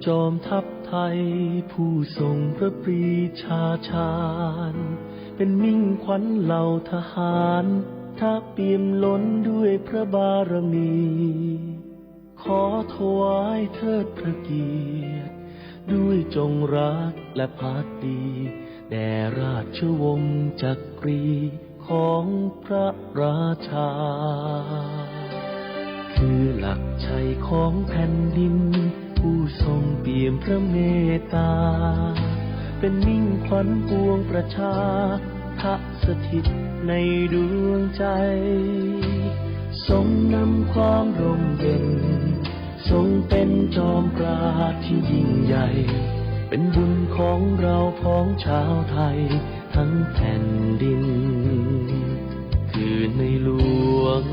จอมทัพไทยผู้ทรงพระปรีชาญาณเป็นมิ่งขวัญเหล่าทหารถ้าเปี่ยมล้นด้วยพระบารมี ขอถวายเทิดพระเกียรติด้วยจงรักและภักดีแด่ราชวงศ์จักรีของพระราชาคือหลักชัยของแผ่นดินผู้ทรงเปี่ยมพระเมตตาเป็นมิ่งขวัญปวงประชาทะสถิตในดวงใจทรงนำความร่มเย็นทรงเป็นจอมปราดที่ยิ่งใหญ่เป็นบุญของเราพ้องชาวไทยทั้งแผ่นดินคือในหลวง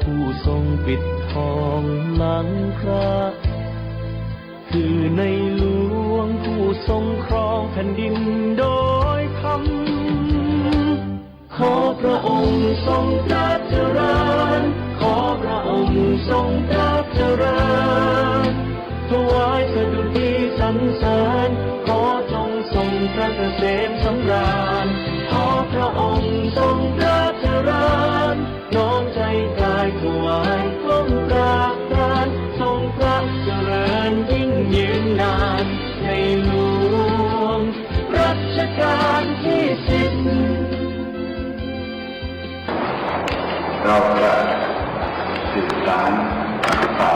ผู้ทรงปิดทองหลังพระคือในหลวงผู้ทรงครองแผ่นดินโดยธรรมขอพระองค์ทรงพระเจริญขอพระองค์ทรงพระเจริญถวายสดุดีสรรเสริญขอจงทรงพระเกษมสำราญขอพระองค์ทรงพระเจริญน้อมใจกายถวายก้มกราบกรานทรงพระเจริญยิ่งยืนนานในหลวงรัชกาลที่10เราจะสืบสานรักษา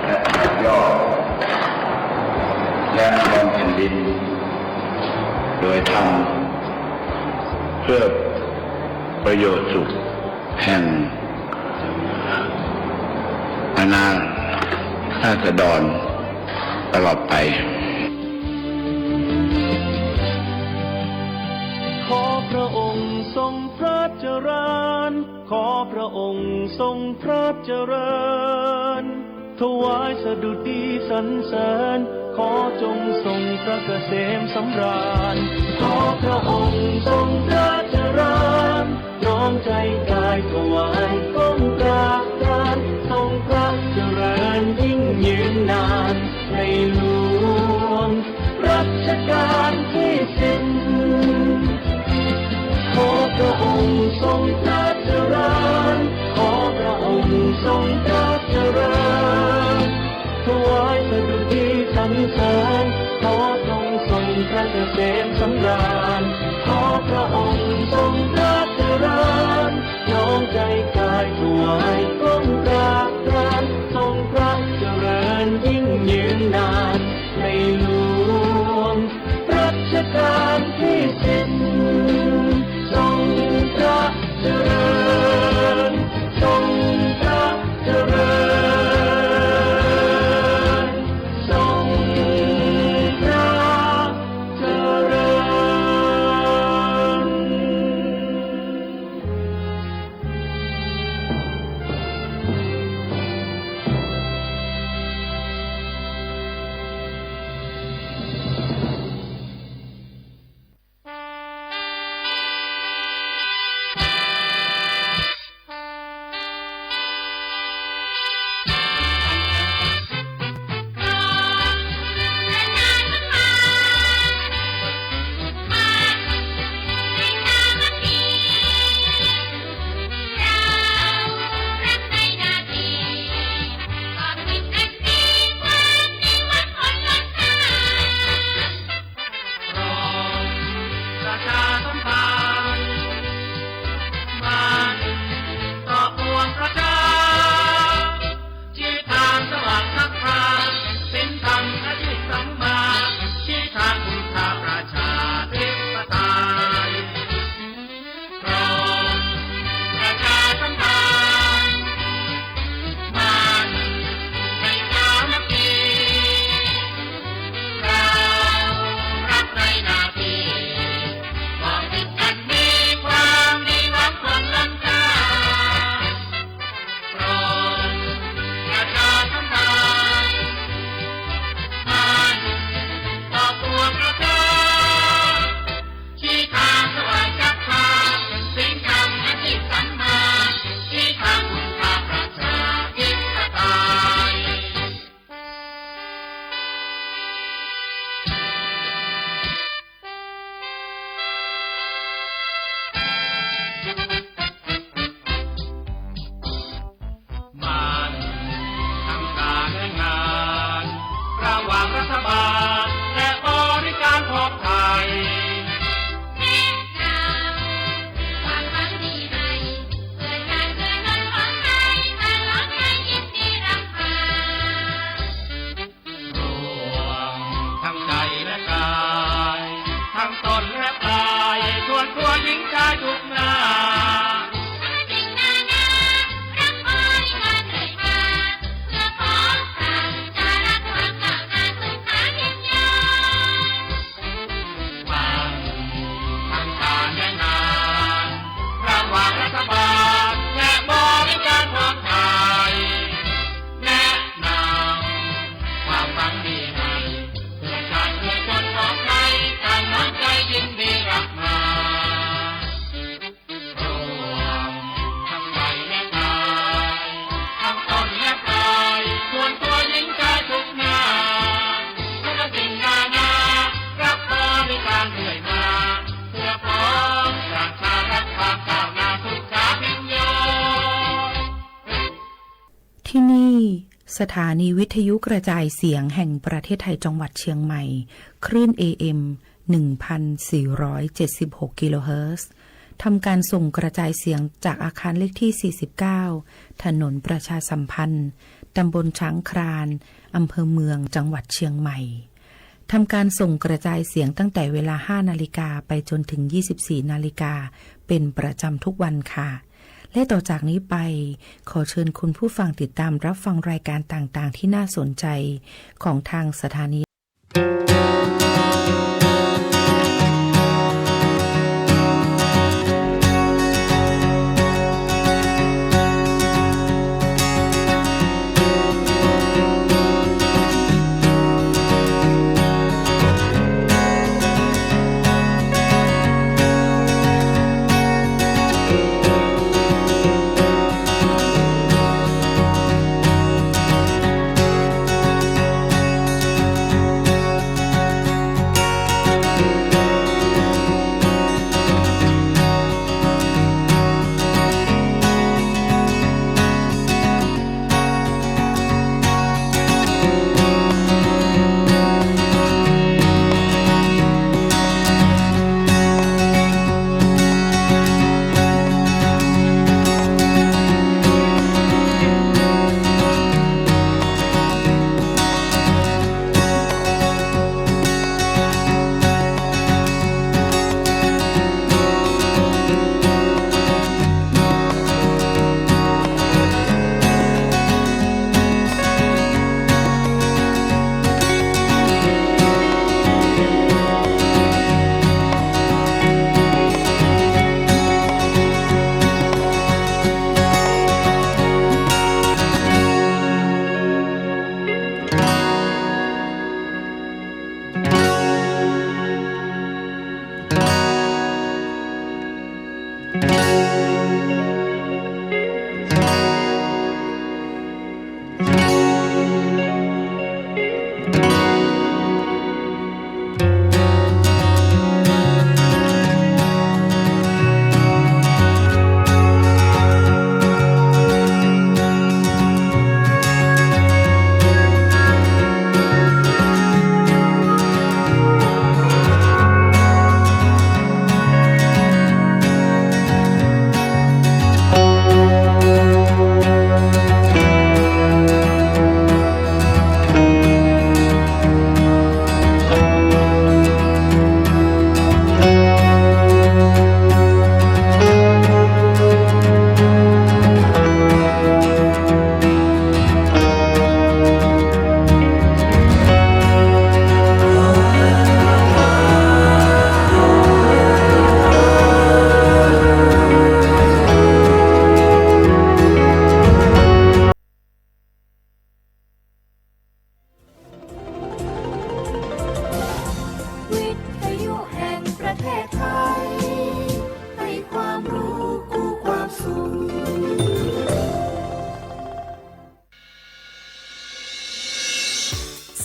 และย่อและบำเพ็ญดินโดยทำเพื่อประโยชน์สุขแห่งอาณาราษฎรตลอดไปขอพระองค์ทรงพระเจริญขอพระองค์ทรงพระเจริญถวายสดุดีสรรเสริญขอจงทรงพระเกษมสำราญขอพระองค์ทรงพระเจริญน้อมใจกายถวายก้มกราบกรานทรงพระเจริญยิ่งยืนนานในหลวงรัชกาลที่10ขอพระองค์ทรงพระเจริญขอพระองค์ทรงพระเจริญถวายสดุดีสรรเสริญขอจงทรงพระเกษมสำราญขอพระองค์ทรงพระเจริญน้อมใจกายถวายก้มกราบกรานทรงพระเจริญยิ่งยืนนานในหลวงรัชกาลที่10ทรงพระเจริญทรงพระเจริญทรงพระเจริญ สถานีวิทยุกระจายเสียงแห่งประเทศไทยจังหวัดเชียงใหม่คลื่น AM 1,476 กิโลเฮิรตซ์ทำการส่งกระจายเสียงจากอาคารเลขที่ 49 ถนนประชาสัมพันธ์ตำบลช้างครานอำเภอเมืองจังหวัดเชียงใหม่ทำการส่งกระจายเสียงตั้งแต่เวลา 5 นาฬิกาไปจนถึง 24 นาฬิกาเป็นประจำทุกวันค่ะและต่อจากนี้ไปขอเชิญคุณผู้ฟังติดตามรับฟังรายการต่างๆที่น่าสนใจของทางสถานี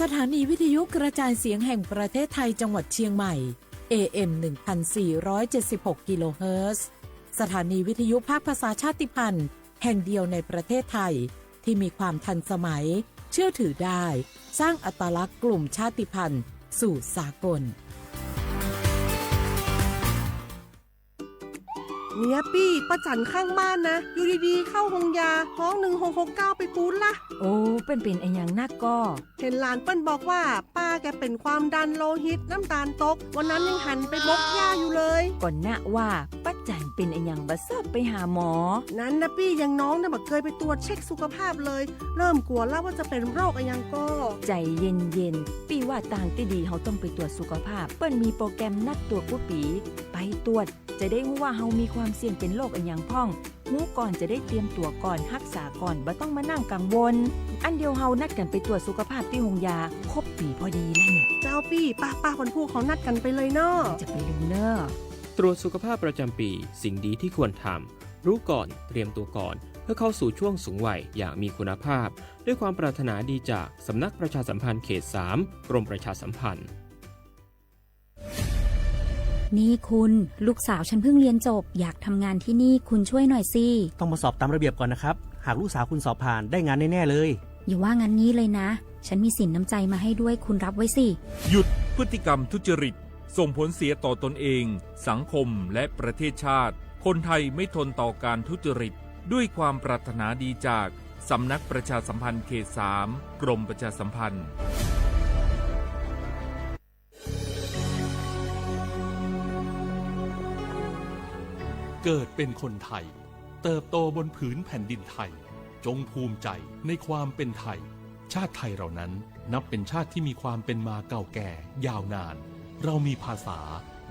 สถานีวิทยุกระจายเสียงแห่งประเทศไทยจังหวัดเชียงใหม่ AM 1,476 กิโลเฮิรตซ์สถานีวิทยุภาคภาษาชาติพันธุ์แห่งเดียวในประเทศไทยที่มีความทันสมัยเชื่อถือได้สร้างอัตลักษณ์กลุ่มชาติพันธุ์สู่สากลเนี่ยปี้ป้าจันข้างบ้านนะอยู่ดีๆเข้าห้องยาท้อง1669ไปปูนละโอ้เป็นไอ้อย่างนักก็เห็นหลานเปิ้นบอกว่าป้าแกเป็นความดันโลหิตน้ำตาลตกวันนั้นยังหันไปบกยาอยู่เลยก่อนหน้าว่าป้าจันเป็นไอ้อย่างบ่ทราบไปหาหมอนั้นนะปี้ยังน้องน่ะบ่เคยไปตรวจเช็คสุขภาพเลยเริ่มกลัวแล้วว่าจะเป็นโรคอะไรยังก็ใจเย็นๆปี้ว่าต่างที่ดีเฮาต้องไปตรวจสุขภาพเปิ้นมีโปรแกรมนัดตรวจผู้ปีไปตรวจจะได้รู้ว่าเฮามีความเสี่ยงเป็นโรคอะไรอย่างพ่องรู้ก่อนจะได้เตรียมตัวก่อนรักษาก่อนบ่ต้องมานั่งกังวลอันเดียวเฮานัดกันไปตรวจสุขภาพที่โรงยาครบปีพอดีแล้วเนี่ยเจ้าปี้ป้าคนผู้เขานัดกันไปเลยเนาะจะไปลืมเนาะตรวจสุขภาพประจำปีสิ่งดีที่ควรทำรู้ก่อนเตรียมตัวก่อนเพื่อเข้าสู่ช่วงสูงวัยอย่างมีคุณภาพด้วยความปรารถนาดีจากสำนักประชาสัมพันธ์เขต 3 กรมประชาสัมพันธ์นี่คุณลูกสาวฉันเพิ่งเรียนจบอยากทำงานที่นี่คุณช่วยหน่อยสิต้องมาสอบตามระเบียบก่อนนะครับหากลูกสาวคุณสอบผ่านได้งานแน่ๆเลย อย่าว่างั้นนี้เลยนะ ฉันมีสินน้ำใจมาให้ด้วยคุณรับไว้สิ หยุดพฤติกรรมทุจริตส่งผลเสียต่อตนเอง สังคมและประเทศชาติคนไทยไม่ทนต่อการทุจริตด้วยความปรารถนาดีจากสำนักประชาสัมพันธ์เขต 3 กรมประชาสัมพันธ์เกิดเป็นคนไทยเติบโตบนผืนแผ่นดินไทยจงภูมิใจในความเป็นไทยชาติไทยเรานั้นนับเป็นชาติที่มีความเป็นมาเก่าแก่ยาวนานเรามีภาษา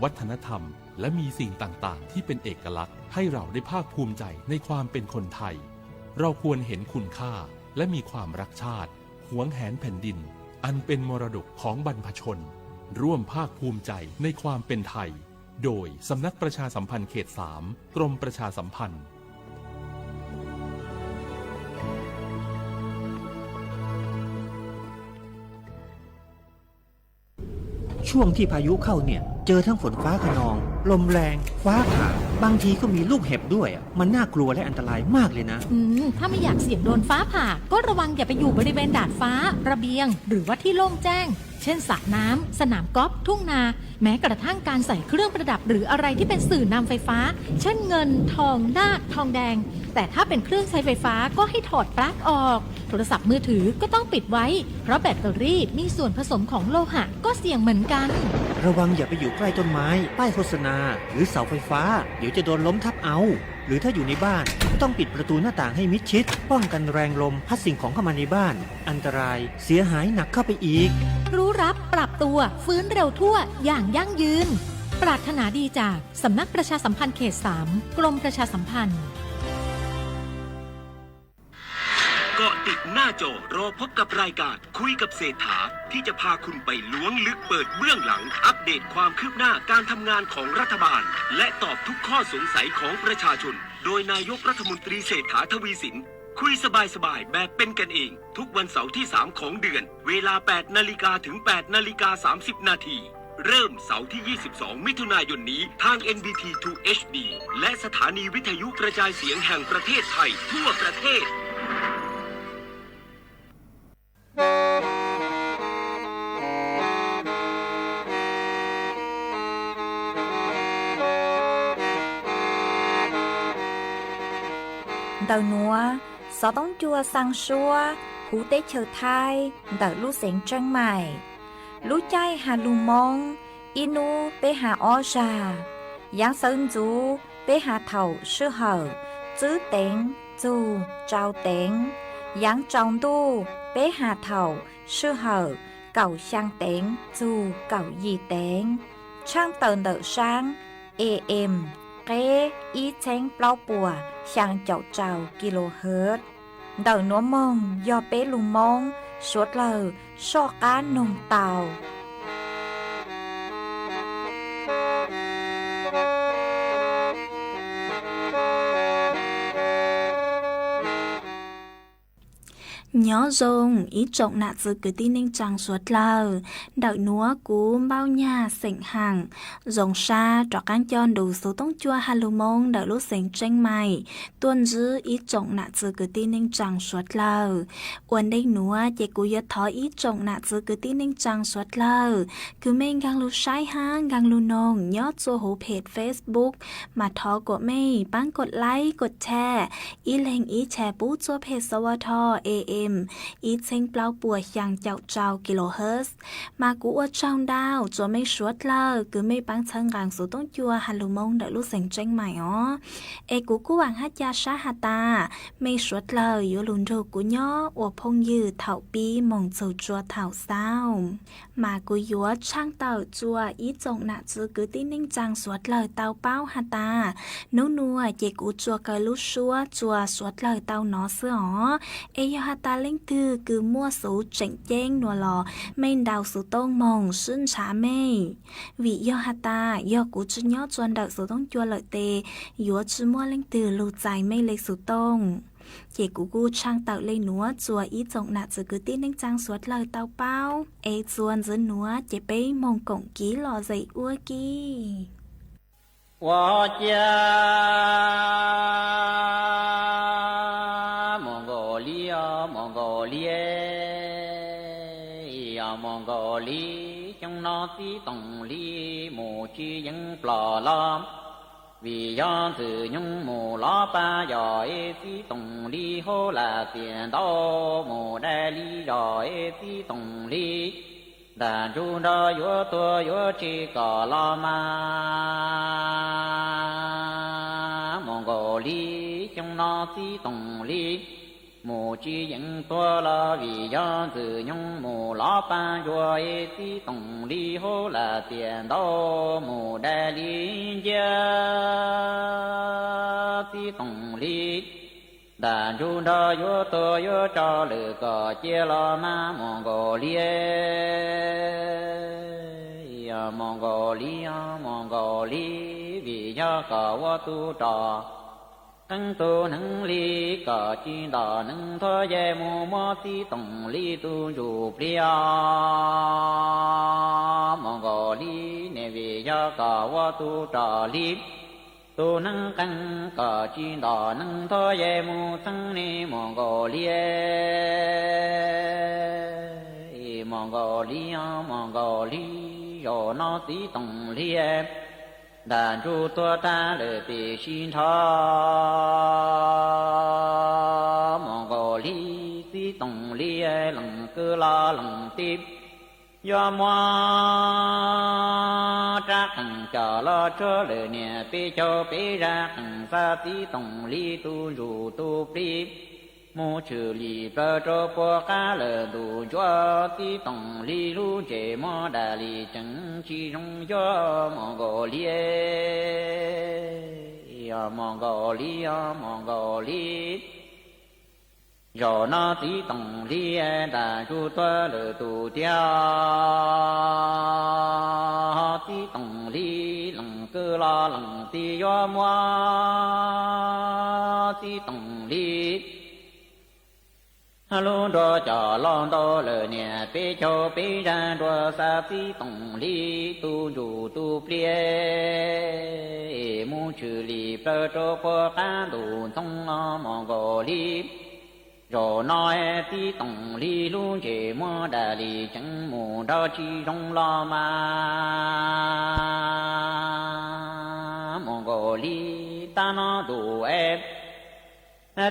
วัฒนธรรมและมีสิ่งต่างๆที่เป็นเอกลักษณ์ให้เราได้ภาคภูมิใจในความเป็นคนไทยเราควรเห็นคุณค่าและมีความรักชาติหวงแหนแผ่นดินอันเป็นมรดกของบรรพชนร่วมภาคภูมิใจในความเป็นไทยโดยสำนักประชาสัมพันธ์เขต 3 กรมประชาสัมพันธ์ช่วงที่พายุเข้าเนี่ยเจอทั้งฝนฟ้าคะนองลมแรงฟ้าผ่าบางทีก็มีลูกเห็บด้วยมันน่ากลัวและอันตรายมากเลยนะถ้าไม่อยากเสี่ยงโดนฟ้าผ่าก็ระวังอย่าไปอยู่บริเวณดาดฟ้าระเบียงหรือว่าที่โล่งแจ้งเช่นสระน้ำสนามกอล์ฟทุ่งนาแม้กระทั่งการใส่เครื่องประดับหรืออะไรที่เป็นสื่อนำไฟฟ้าเช่นเงินทองนาคทองแดงแต่ถ้าเป็นเครื่องใช้ไฟฟ้าก็ให้ถอดปลั๊กออกโทรศัพท์มือถือก็ต้องปิดไว้เพราะแบตเตอรี่มีส่วนผสมของโลหะก็เสี่ยงเหมือนกันระวังอย่าไปอยู่ใกล้ต้นไม้ป้ายโฆษณาหรือเสาไฟฟ้าเดี๋ยวจะโดนล้มทับเอาหรือถ้าอยู่ในบ้านต้องปิดประตูหน้าต่างให้มิดชิดป้องกันแรงลมพัดสิ่งของเข้ามาในบ้านอันตรายเสียหายหนักเข้าไปอีกรู้รับปรับตัวฟื้นเร็วทั่วอย่างยั่งยืนปรารถนาดีจากสำนักประชาสัมพันธ์เขต 3 กรมประชาสัมพันธ์เกาะติดหน้าจอรอพบกับรายการคุยกับเศรษฐาที่จะพาคุณไปล้วงลึกเปิดเบื้องหลังอัปเดตความคืบหน้าการทำงานของรัฐบาลและตอบทุกข้อสงสัยของประชาชนโดยนายกรัฐมนตรีเศรษฐาทวีสินคุยสบายๆแบบเป็นกันเองทุกวันเสาร์ที่ 3 ของเดือนเวลา 8 นาฬิกาถึง 8 นาฬิกา 30 นาทีเริ่มเสาร์ที่ 22 มิถุนายนนี้ทาง NBT 2 HD และสถานีวิทยุกระจายเสียงแห่งประเทศไทยทั่วประเทศĐầu núa, gió tông chua sang xua, hú tế chờ thai, đợi lũ xén trăng mải. Lũ chay hà lù mong, inu bê hà o trà. Giáng sơn chú, bê hà thầu sư hở, chữ tên, chú, trao tên. Giáng trong tu, bê hà thầu sư hở, cầu sang tên, chú, cầu gì tên. Trang tờn đợi sáng, AM. Kế ý chén bao bùa sang chậu trào kHz. Đầu núa mông do bế lùng mông suốt lờ so cá nồng tàu. Nhớ dùng ý trọng nạ dự cứ tin ninh chẳng suốt lờ. Đợi núa cú bao nhà sỉnh hàng. Dùng xa trọ cán chọn đủ số tông chua hà lù mông đợi lúc sỉnh tranh mày. Tuần dư ý trọng nạ dự cứ tin ninh chẳng suốt lờ. Uẩn đây núa dạy cú yết thói ý trọng nạ dự cứ tin ninh chẳng suốt lờ. Cứ mình gang lù sai hang gang lù nông nhớ cho hố page Facebook. Mà thó của mày bánกดไลค์กดแชร์อีเลงอีแชร์ปู้จัวเพจสวท AM อีเซ็งเปล่าปัวอย่างเจ้าเจ้ากิโลเฮิรตซ์มากูอวดช่องดาวจัวไม่ชวดเลอคือไม่ปังเชิงกลางสู่ต้องจัวฮัลโหลมงเดลูเซ็งเจงใหม่อ๋อเอกูหวังฮัดยาชาฮาตาไม่ชวดเลออยู่ลุนโรกูย่ออวพงยืดเถ่าปีมงจูจัวเถ่าเศร้ามากูยัวช่างเต่าจัวอีจงหนาจือคือที่นิ่งจังสวดเลยเต่าเป้าฮาตานูนัวเจกูจัวเกลุชัวจัวสวดเลยเต่าหนอเสืออ๋อเอยฮาตาเล่งตือคือมั่วสูเจ๋งเจ้งนัวหลอไม่ดาวสูต้งมงซึ่งช้าไม่วิยฮาตายอกูจุย่อจวนเดาสูต้องจัวเลยเตยัวจืมั่วเล่งตือลูใจไม่เล็กสูต้งเจกูช่างเต่าเลยหนัวจัวอีจงหนาจือคือที่นิ่งจังสวดเลยเต่าเป้าเอจวนจือหนัวเจไปมงกงกี้หล่อใจอ้วกี้我家蒙古利亚蒙古 mong gò lý trong nó tí tổng lý mù chi dân plò lo vì do từ nhung mù lo ba giỏi tí tổng lý hô là tiền đô mù đa lý giỏi tí tổng lý đàn chú đó yếu tua yếu chi cỏ lo ma mong gò lý trong nó tí tổng lý mù chi dân tua lo vì do từ nhung mù lo ba giỏi tí tổng lý hô là tiền đô mù đa lý gia tí tổng lý đàn chú đó yếu tua yếu cho lử cỏ chia lo ma mong gò lý mong gò lý vì do cỏ vô tu trò nâng tu nâng lý cỏ chi đỏ nâng thơ dê mù mô tí tổng lý tu dù plia mong gò lý nè vì do cỏ vô tu trò lý tu nâng căng cỏ chi đỏ nâng thơ dê mù thăng ni mong gò lý mong gò lý rồi nó tí tổng lý đàn chú tua ta lệ tì xin thọ mong gò lý tí tổng lý lòng cơ la lòng tiếp do mua ra khẳng chờ lo cho lệ nè bê cho bê ra khẳng xa tí tổng lý tu dù tu bếp mô trừ lì bơ cho bó khá lờ đủ cho tí tổng lý lưu chế mô đà lì chẳng chi rung cho mong gò lý mong gò lý rồi nó tí tổng lý đà chú toa lờ tù tia tí tổng lý lòng cơ la lòng tí do mua tí tổng lý lô đô cho lon đô lờ nè bê cho bê ra đô sa tí tổng lý tu dù tu plie mu trừ lì bơ cho bơ cá đủ thông mong gò lý rồi nói tí tổng lý lu chế mô đà lì chẳng mù đo chi rong lo ma mong gò lý ta nó đủ ép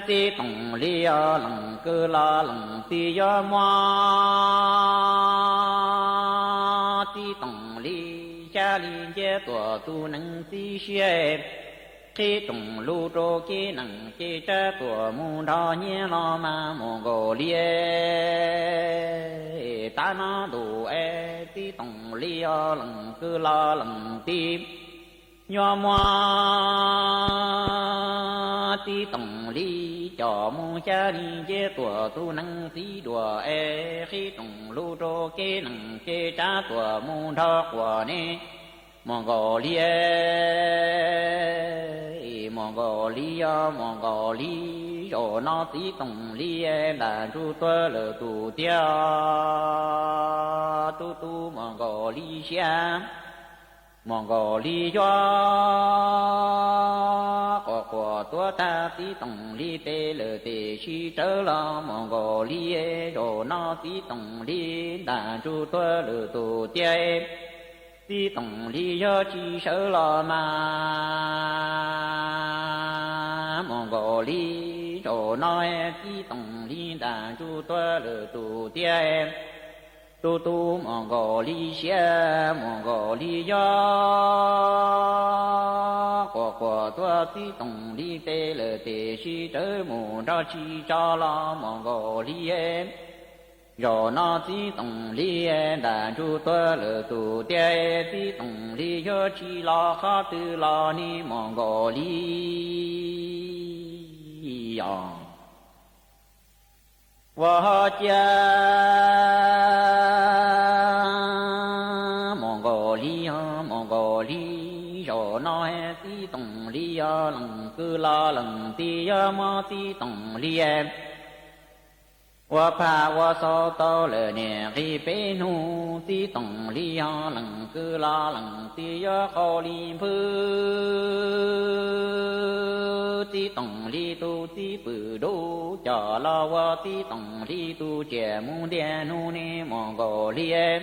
tí tổng lý lòng cơ la lòng tí do mua tí tổng lý cha lý chế tùa tu nâng tí xế tí tổng lưu trô chế nâng chế cha tùa mù đo nhé lo ma mô gò lý ta nó đủ tí tổng lý lòng cơ la lòng tí nho mua tí tổng lý cho mu cha đi chế tùa tu năng tí đùa khi tổng lưu trô kê năng kê cha tùa mu đo của nê mong gò lý mong gò lý rồi nó tí tổng lý là chú tùa lờ tù tia tu tu mong gò lý xa mong gò lý do của tua ta tí tổng lý tê lờ tê chi trở lo mong gò lý đồ nó tí tổng lý đà chú tua lờ tù tia tí tổng lý do chi sở lo ma mong gò lý đồ nói tí tổng lý đà chú tua lờ tù tia tu tu mong gò lý xe mong gò lý do của tua tí tổng lý tê lờ tê si trở mù ra chi cho lo mong gò lý rồi nó tí tổng lý đà chú tua lờ tù tê tí tổng lý do chi lo khó tư lo ni mong gò lý và cha mong gò lý rồi nói tí tổng lý lòng cứ lo lòng tí mô tí tổng lý wa pa wa so to le nè ri pe nu tí tổng lý lòng cứ lo lòng tí kho li phư ti tổng li tu ti bự đô cho la wa ti tổng li tu che mu đen nu ni Mongolia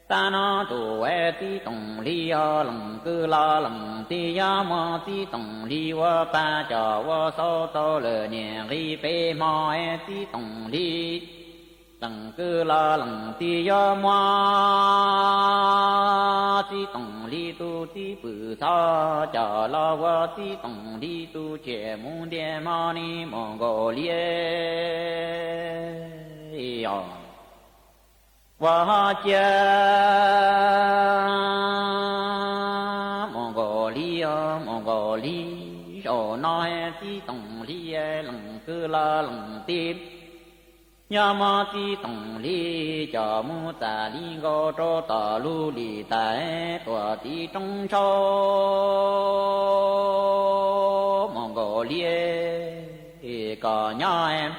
ta nó tu e ti tổng li a lăng cư la lăng ti ya ma ti tổng li wa pa cho wa so to le niên ri pe ma e ti tổng li lăng cư la lăng ti ya ma ti tổng li tu ti bự sa cho la wa ti tổng li tu che mu đen ma ni Mongolia wa cha Mongolia rồi nói ti tổng li lăng cư la lăng tim nhà ma ti tổng li cho mu ta li go cho ta lu li tại tua ti trong cho Mongolia có nhà em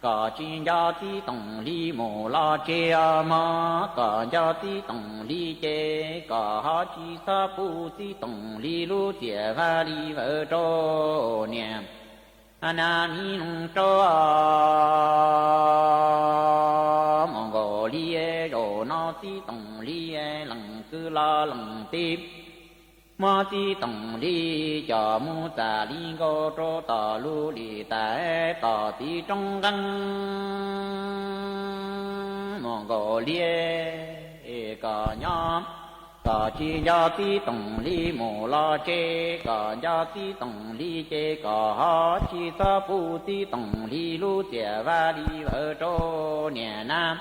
có chuyên gia ti tổng li mồ la che ma có gia ti tổng li che có ha chi sa pu ti tổng li lu tie va li vợ cho niệm anani nung cho Mongolia rồi nó ti tổng li lăng cư la lăng tim ma ti tổng li cho mu ta li go cho ta lu li tại ta ti trong găng Mongolia có nhóm có chi gia ti tổng li mồ la che có gia ti tổng li che có ha chi sa pu ti tổng li lu tie va li vợ cho nhà nam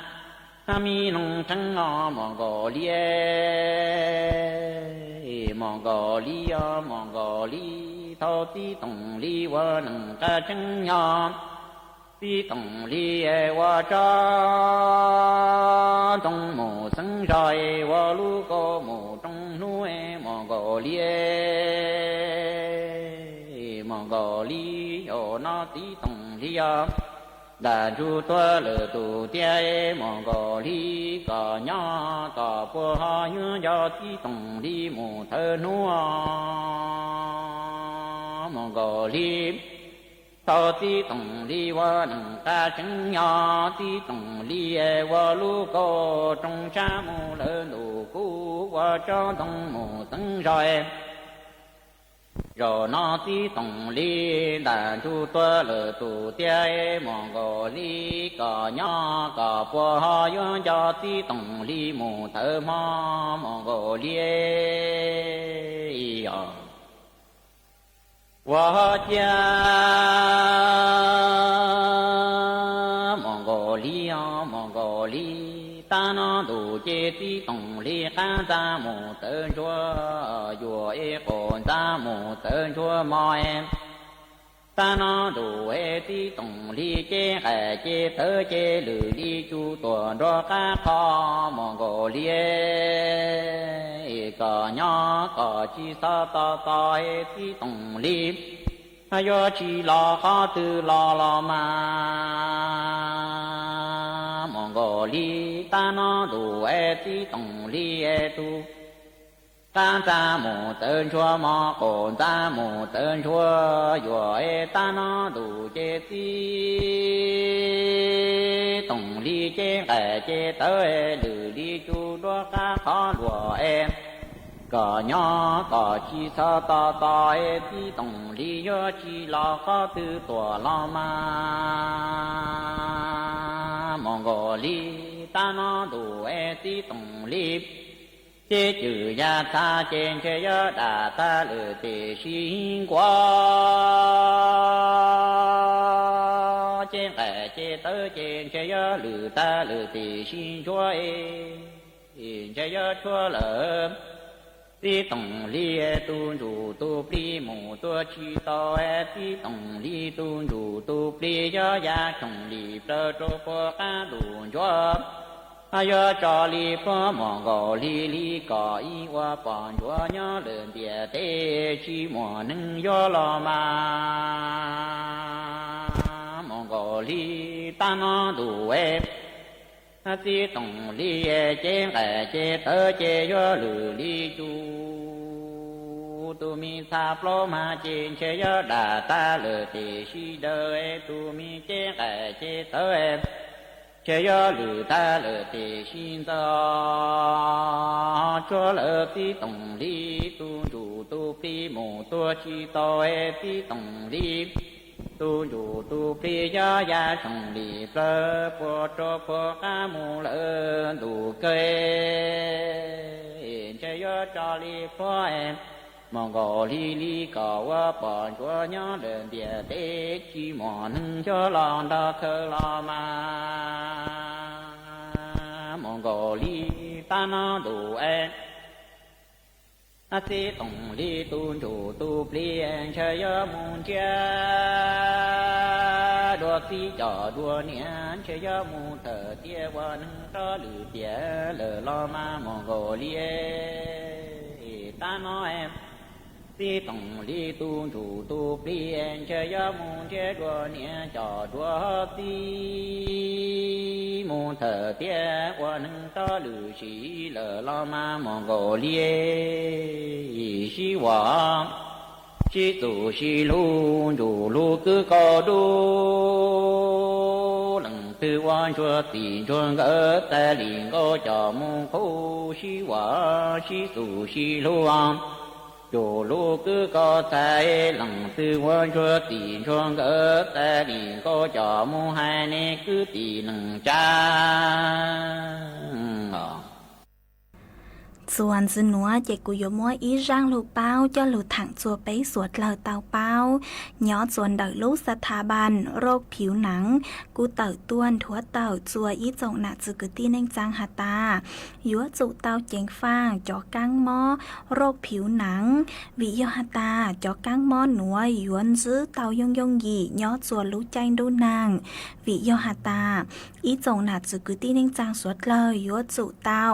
mi nông trắng ngọ Mongolia thao ti tổng li wa nông ca trắng nhỏ ti tổng li wa cha trong mồ sân rồi wa lu có mồ trong núi Mongolia ở nó ti tổng li đã chu tua lỡ tu tia Mongolia có nhỏ có bùa ha như do ti tổng li mồ thơ núa Mongolia thao ti tổng li wa nâng ca trứng nhỏ ti tổng li wa lu có trong cha mồ lỡ nụ cú wa cho tổng mồ tấn rồi nó ti tổng li đã chu tua lỡ tu tia Mongolia có nhỏ có bùa ha như do ti tổng li mồ thơ ma Mongolia wa cha Mongolia ta nó đủ chế ti tổng li ca ra mồ tơ chúa dùa e còn ra mồ tơ chúa mò em ta nó đủ e ti tổng li chế hệ chế tơ chế lử li chu tuần đo ca kho Mongolia có nhỏ có chi sa ta ta e ti tổng li yo chi la ha tu la ma Mongolia ta nó đủ e ti tổng li e tu ta ta mồ tên chúa ma còn ta mồ tên chúa yo e ta nó đủ chế ti tổng li chế e chế tới lử li chu đua ca khó lùa em có nhỏ có chi sa ta ta e ti tổng li yo chi la ha tu tua la ma Mongolia ta nó đủ e ti tổng li chế trừ gia ta trên chế yo đà ta lử tề xin qua trên kẻ chế tớ trên chế yo lử ta lử tề xin chúa e chế yo chúa lỡ ti tổng li tu du tu pli mù tu chi to ti tổng li tu du tu pli yo ya chồng li pro cho po ca du yo yo cho li po Mongolia li có y wa pon yo nhớ lên địa te chi mo nâng yo lo ma Mongolia ta nó đủ ti tổng li chế chế tớ chế yo lử li chu tu mi sa plo ma chin che yo đà ta lờ tì si đơ tu mi che cái che tơ che yo lử ta lờ tì xin ta cho lờ ti tổng li tu chủ tu pi mù tu chi to ti tổng li tu chủ tu pi ya ya tổng li plơ po cho po ca mù lơ đủ cây che yo cho li po mong gò li li cò wa bọn chúa nhớ đơn địa tế chi mò nâng cho lòng đa khơ lo ma mong gò li ta nó đủ a ti tổng li tu chủ tu plien chơi yo mun cha đua ti trò đua niên chơi yo mun thở tia wa nâng cho lử tia lờ lo ma mong gò li ta nó ti tổng li tu chủ tu plien chơi yo mun che đua niên trò đua ti mun thở tia wa nâng cho lử chỉ lờ lo ma mong gò li si hòa si tu si lu du lu cứ có đu lần tư quan cho tiền cho gỡ ta liền có cho mong khu si hòa si tu si lu du lu cứ có tay lần tư quan cho tiền cho gỡ ta liền có cho mong hai nè cứ tiền lần cha ส่วนสนัวเจกุยมัวอีร่างลูกเป้าเจ้าลูกถังจัวไปสวดเหล่าเตาเป้าย้อส่วนเดลูกสถาบันโรคผิวหนังกูเต่าต้วนถัวเต่าจัวอีจงหนาจึกตีเน่งจังหาตายัวจุเต่าเจงฟางจอก้างหม้อโรคผิวหนังวิยหาตาจอก้างหม้อหนัวยวนซื้อเต่ายงยงหยีย้อจัวลูกใจดูนางวิยหาตาอีจงหนาจึกตีเน่งจังสวดเลยยัวจุเต่า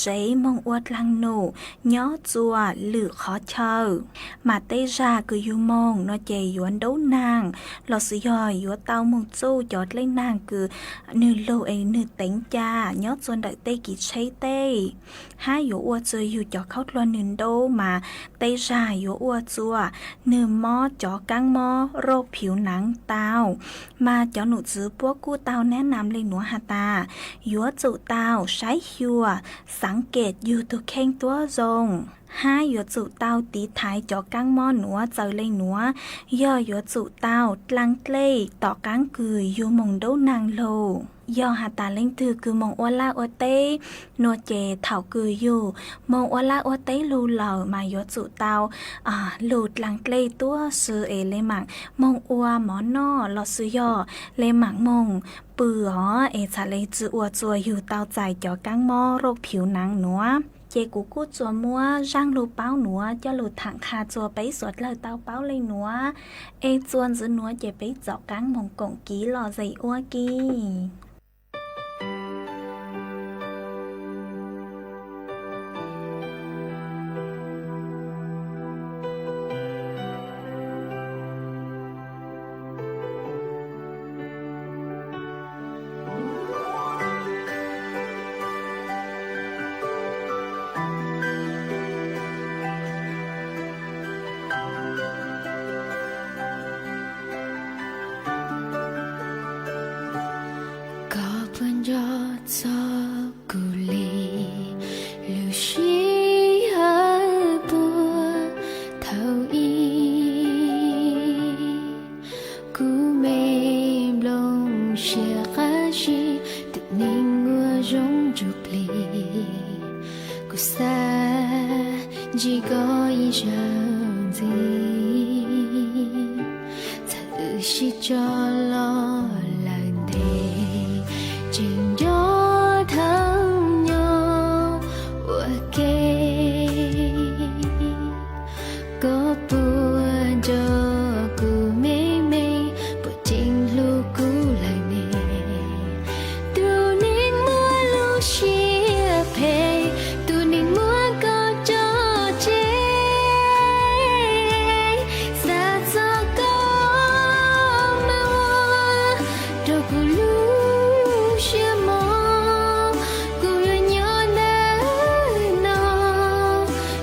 เจมงอวดลังหนูย้อจัวหรือขอเชอมาเตจาคือยูมงนอเจยวนดูนางลอสยอยยัวเต้ามงจู้จอดเล่นนางคือนือโลเอนือเต็งจ้าย้อจวนเดเตกิใช้เต้ห้าอยู่อวดเจออยู่จอเข้าทวนนืนโดมาเตจาอยู่อวดจัวนือมอจอกังมอโรคผิวหนังเต้ามาจอหนูจื้อพวกกู้เต้าแนะนำเลยหนูหาตายัวจุเต้าใช้หัวสังเกตอยู่ตัวเข่งตัวจงห้าหยดจุเต้าตีท้ายจอก้างหม้อหนัวเจอเลยหนัวย่อหยดจุเต้าลังเล่ต่อก้างกืออยู่มงโดนางโลย่อหาตาเล่งถือคือมงอวลาอวเต้นัวเจเถาคืออยู่มงอวลาอวเต้ลูเหล่ามาหยดจุเต้าหลุดลังเล่ตัวซื้อเลยหมักมงอัวหมอนอลอซื้อย่อเลยหมักมงปือชาเลยจืออัวจัวอยู่เต้าใจจอก้างหม้อโรคผิวหนังหนัวเจกูกู้จัวมัวร่างลูเป้าหนัวเจ้าลูถังคาจัวไปสวดเลยเต้าเป้าเลยหนัวจวนจือหนัวเจไปเจาะก้างมงกงกี้หล่อใจอัวกี้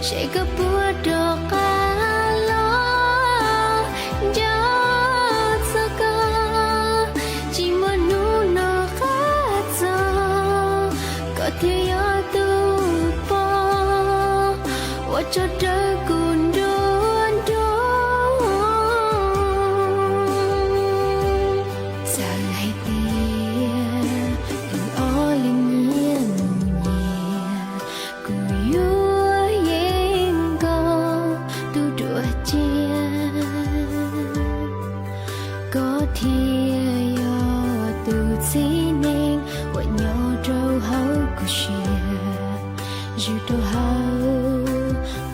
Shake a poor dog. 我这这滚滚滚，再来点，有我灵验无言，古有眼光都多见，có thiên yo tu chỉ nên quậy nhau trâu hấu của xìa dù trâu hấu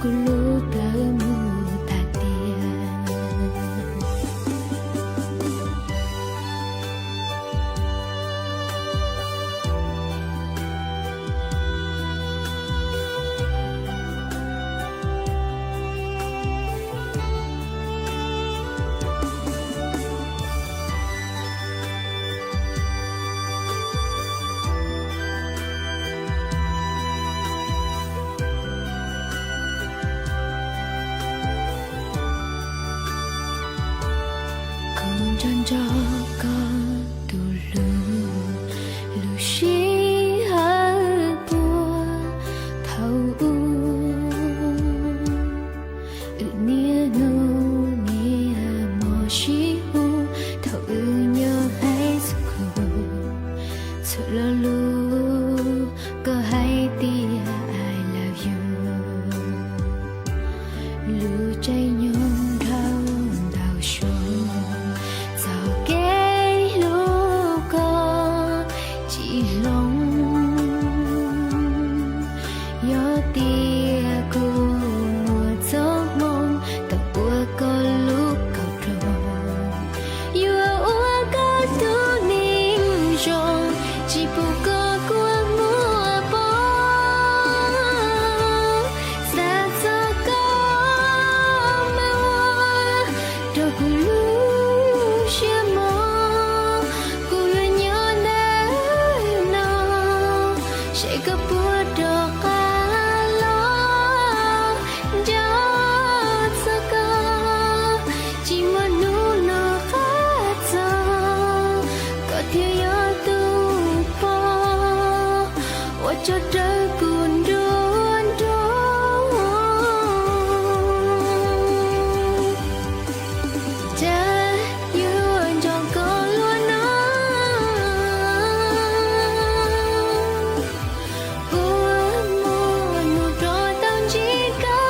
của lũ tớ mù ta tiền cùng chân cho con tu lù lù xí hơi bùa thâu u nia nu nia mò xí u thâu u nhớ hay sku sợ lo lu có hay tia I love you lù trái nhung thâu đau sầu sao cái lúc có chỉ lòng gió tia của mùa gió mong tập ua có lúc cầu tròn yêu ua có tu ninh rong chỉ bu có của mùa bó xa xa có mê hoa đâu có lúc chia mơ cô yêu nhớ nơi nào sẽ có bữa được cả lo gió xa có chỉ muốn nụ nó khác giờ có thể nhớ tu bỏ我就这滚滚滚จะยืนจองก็ล้วนน้หัวมัวหนูรอตั้งจีก็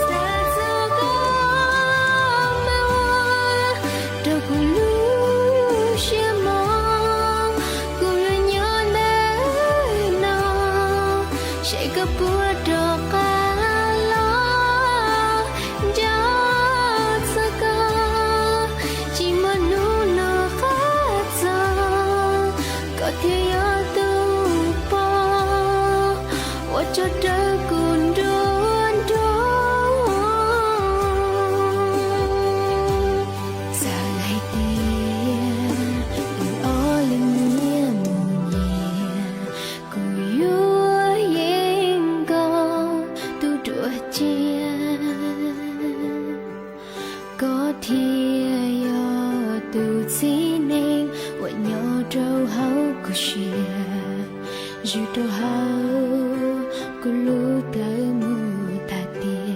แสนจะก็ไม่ว่าเดี๋ยวกูรู้เชื่อมองกูยังย้อนได้นอนใช่ก็ปวดดอกกาลอจะสักก็ที่มันนูนอขาดใจก็ที่ยอดตูปอว่าจะเดินกุนดวนดวน再来点有我灵验无言古有眼光都多见có thiên yo tu chỉ nên quậy nhau trâu hấu của xìa dù trâu hấu của lũ tớ mù ta tiền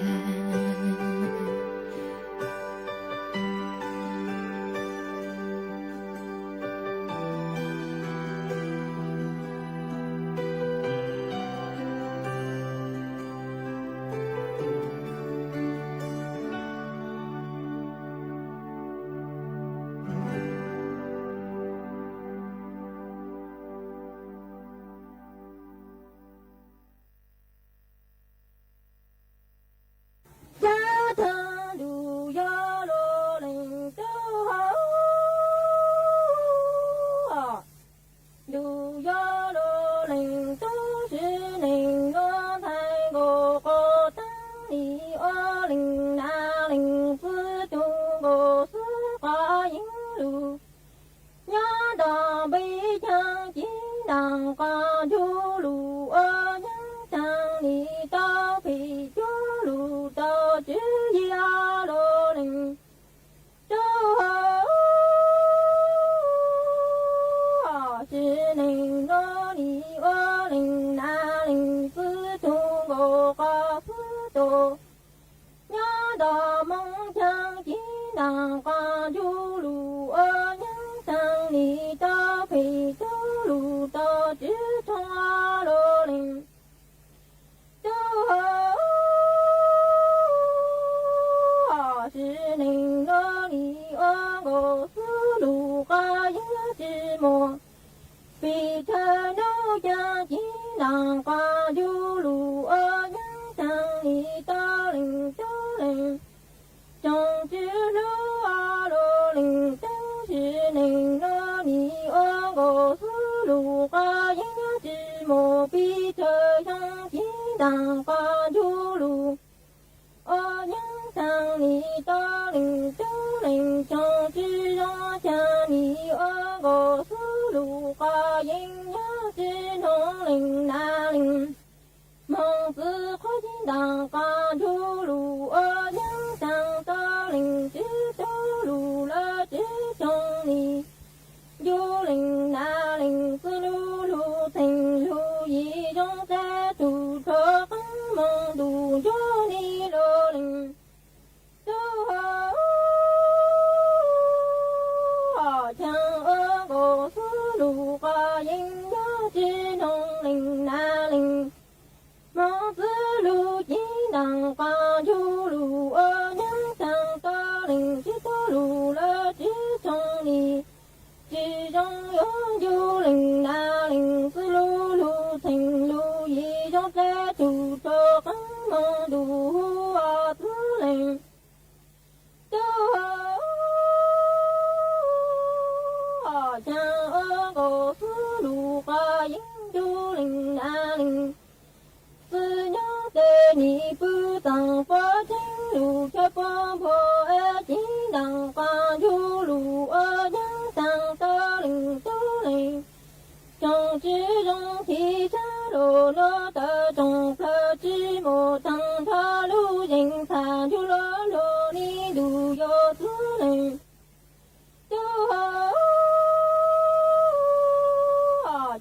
多。nhà đò mong chẳng chỉ nàng qua du lù ở những thằng ni ta phi du lù ta chỉ trong a lô linh du hò chỉ linh lô ni ở ngô su lù qua những chỉ mùa vì thơ nấu cha chỉ nàng qua du lù ở những thằng ni ta linh trong chữ lúa a lô linh tăng chữ linh lô ni ô ngô su lù qua những chữ mô bi thơ yang chỉ đàng qua du lù ở những thằng ni ta linh tăng linh trong chữ do cha ni ô ngô su lù qua những chữ nông linh na linh mong tự khó chỉ đàng qua du lù ở những thằng ta linh chữ du lù la chữ trong ni du linh na linh sư lù lù thành lù yi trong xe tu thọ khăn mong đủ cho ni lô linh du hò chẳng ở ngô sư lù qua những chữ nông linh na linh mong sư lù chỉ đằng qua du lù ở những thằng ta linh chỉ tu lù la chỉ trong ni chỉ trong yếu du linh na linh sư lù lù thành lù yi trong xe tu cho khăn mong đủ a tư linh tu chẳng ở ngô sư lù qua những du linh na linh sư nhớ tê ni bư tăng phá chính lù cho phong phô ế chỉ đằng qua du lù ở những thằng ta linh tu linh trong chữ trong thị xã đồ nó ta trong phá chỉ một thằng tha lù dành thà du lô lô ni đủ vô tư linh tu hò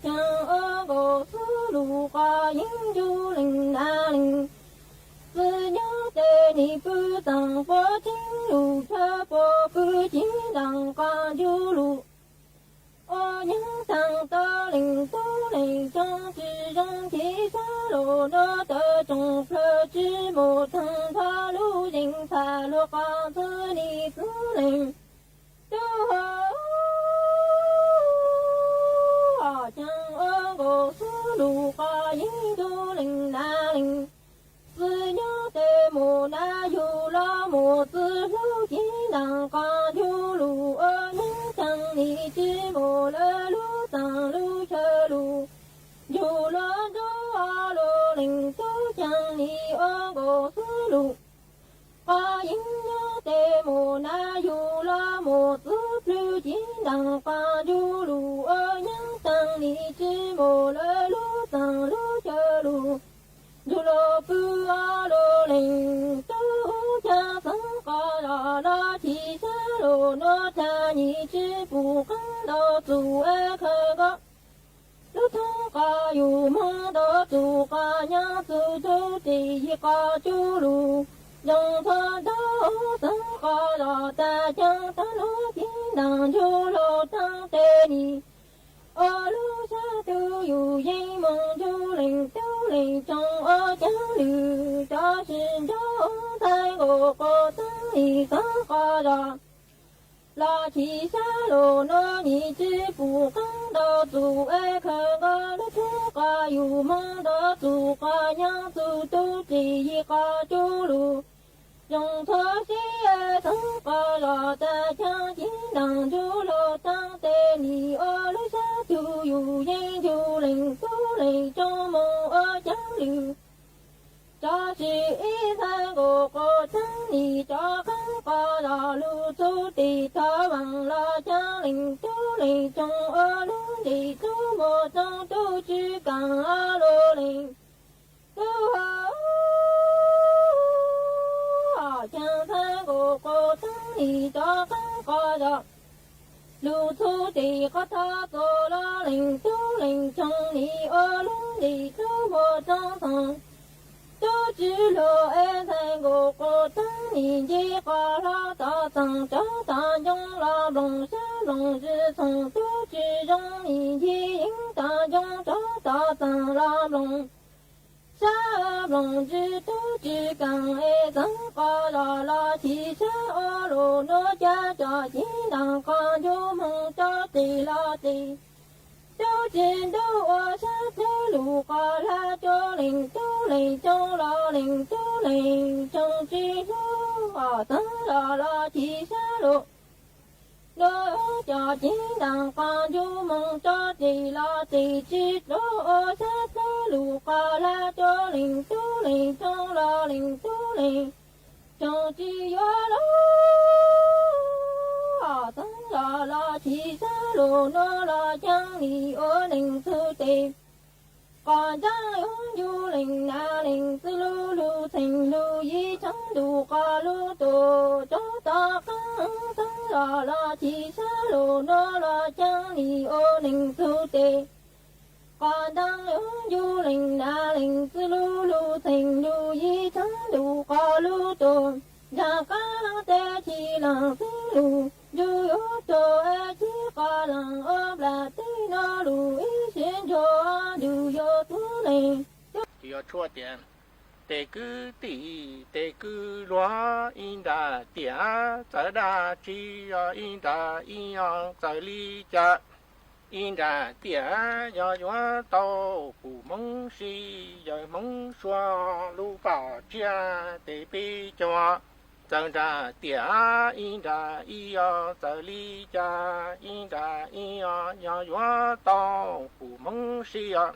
chẳng ở ngô sư lù qua những du linh na linh sư nhớ tê ni bư tăng phá chính lù cho phô bư chỉ đằng qua du lù ở những thằng ta linh tu linh trong chữ trong thị xã đồ nó ta trong phá chỉ một thằng tha lù dành thà lô qua tư ni tư linh tu hò chẳng ở ngô sư lù qua những du linh na linh sư nhớ tê mô na du la mô sư lù chỉ đằng qua du lù ở những thằng ni chỉ mô lơ lù tăng lù chơ lù du la du a lô linh tu chẳng ni ở ngô sư lù qua những nhớ tê mô na du la mô sư lù chỉ đằng qua du lù ở những thằng ni chỉ mô lơ lù tăng lù chơ lù du lô bư a lô linh tu cha phấn ca la la chi sa lô no cha ni chi pu khăn đô tu e khơ gõ lu thông ca yu mong đô tu ca nhang tu tu ti ca chu lu dòng thơ đô phấn ca la ta chẳng ta lu tin đằng chu lô tăng tê ni ở lu sa tu yu dây mong chu linh tu linh trong ở chẳng lư cho xin cho thay ngô cô tăng ni tăng ca ra la chi sa lô no ni chi pu khăn đô tu e khơ ga lu tu ca yu mong đô tu ca nhang tu tu ti ca chu lu dòng thơ si e tăng ca ra ta chẳng chỉ đằng chu lô tăng tê ni ở lu sa tu yu dây chu linh tu linh trong mong ở chẳng lư cho si y thay ngô cô tăng ni cho khăn ca ra lu tu ti thơ bằng la chẳng linh tu linh trong ở lu ti tu mô trong tu chư càng a lô linh tu hò chẳng thay ngô cô tăng ni cho khăn ca ra lu tu ti có thơ cô la linh tu linh trong ni ở lu ti tu mô trong thằng 都知道爱在我国等你一花老大长长大用老龙是龙之从都知用你一应大用长大长老龙沙龙之都知刚爱长花老老七十二路诺家家金当康就梦着地老地都知道我是的路花啦就领都领就老领都领中之路啊等老老七十路罗家金当康就梦着地老地知道我是的路花啦就领都领就老领都领中之路啊等老老七十路诺老将你我领出地关张永有领那领子路路成路一程路花路多找大坑等老老七十路诺老将你我领出地关张永有领那领子路路成路一程路花路多让嘎啷在起啷子路就有多爱起嘎啷哦啦对那路一线就就有多累就要错点得个地得个罗应达点在那只要应达一样在里家应达点要用到不梦西要梦双路把家得被抓增长点应达一样在里家应达一样要用到不梦西呀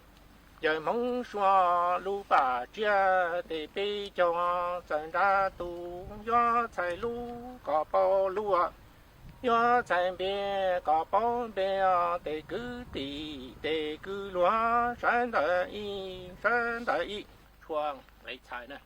要梦双路把家得被抓增长都要在路搞包路啊要在边搞包边啊得个地得个乱山的一窗来猜呢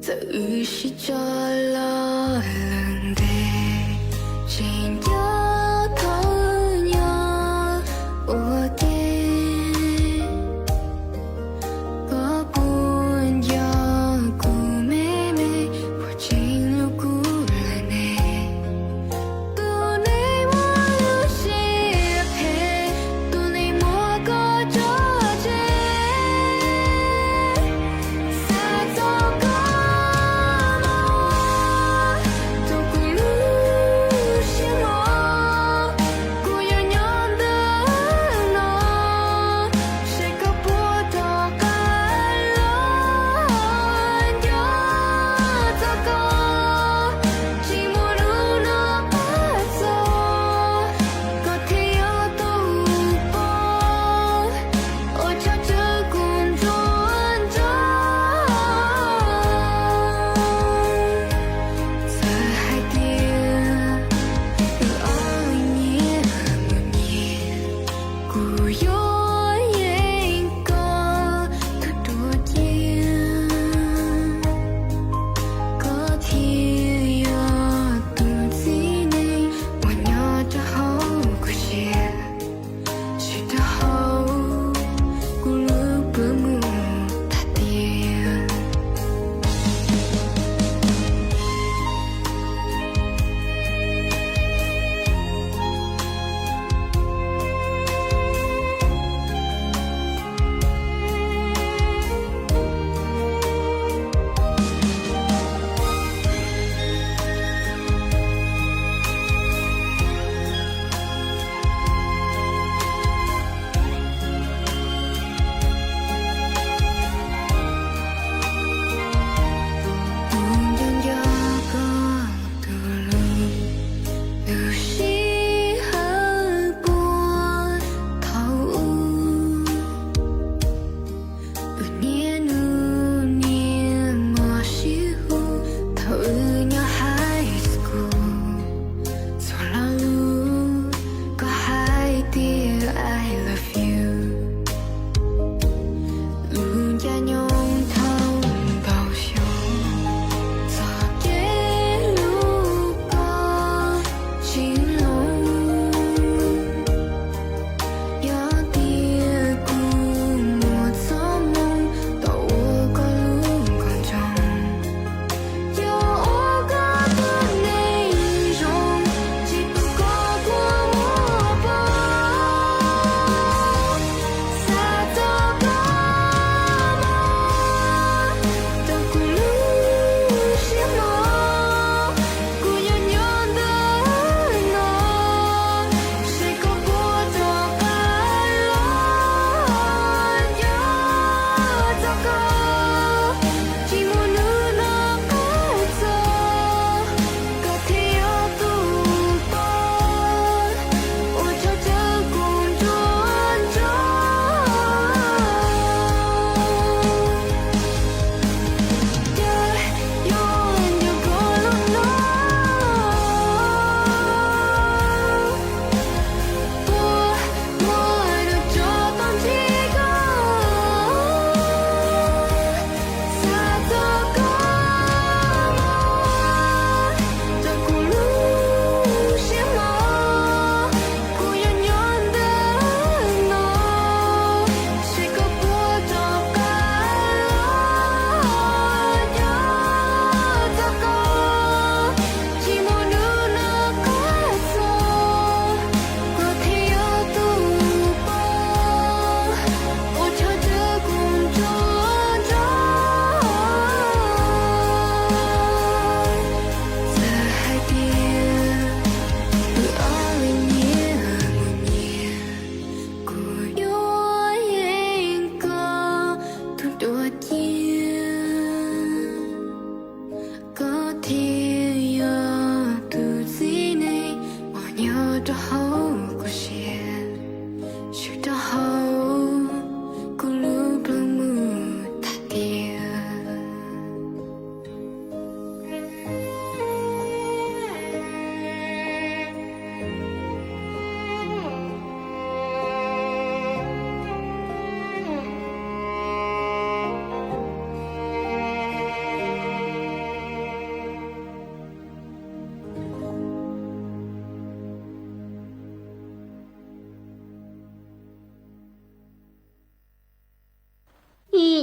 tự chỉ cho lo lần thế chỉ nhớ thôi nhớ ủa thế có buồn gió của mê mê của chính lúc cũ là nè tu này mua lúc xếp hè tu này mua có cho chê xa gió có mơ tu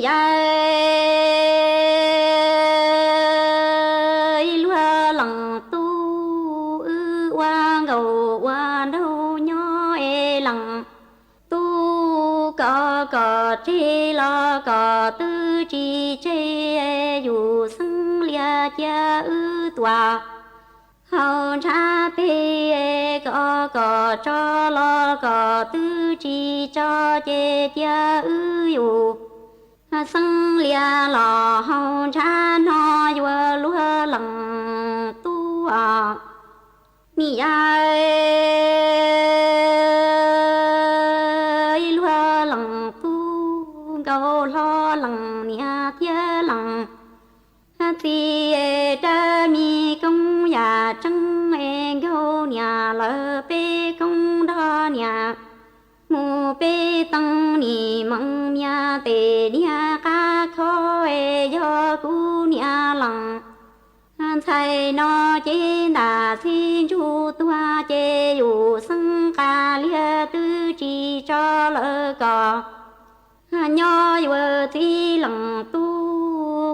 ơi lúa lằng tu qua ngầu qua đâu nhỏ e lằng tu có chi lo có tư chi chê dù sưng lia cha tòa hậu cha bê có cho lo có tư chi cho chê cha dù sưng lia lò hậu cha nó vừa lúa lằng tu mi ơi lúa lằng tu gấu lo lằng nia thia lằng thì đa mi công nhà trăng gấu nhà lỡ bê công đo nhà mù bê tăng ni măng nhà tê nia cá khó do cú nia lằng thầy nó chế đà xin chú tua chế dù sân ca lia tư chi cho lỡ cò nhỏ vừa thi lằng tu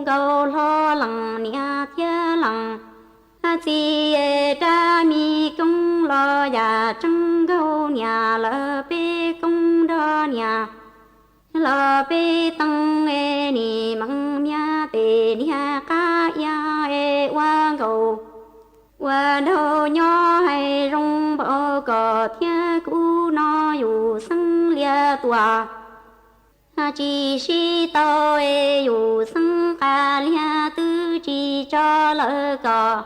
gấu lo lằng nia thia lằng thì đa mi công lo nhà trăng gấu nhà lỡ bê công đo nhà lỡ bê tăng ni măng mía tê nia cá ya qua gấu qua đâu nhỏ hay rong bỏ cỏ thia cú nó dù sân lia tòa chỉ si tao dù sân ca lia tư chỉ cho lỡ cỏ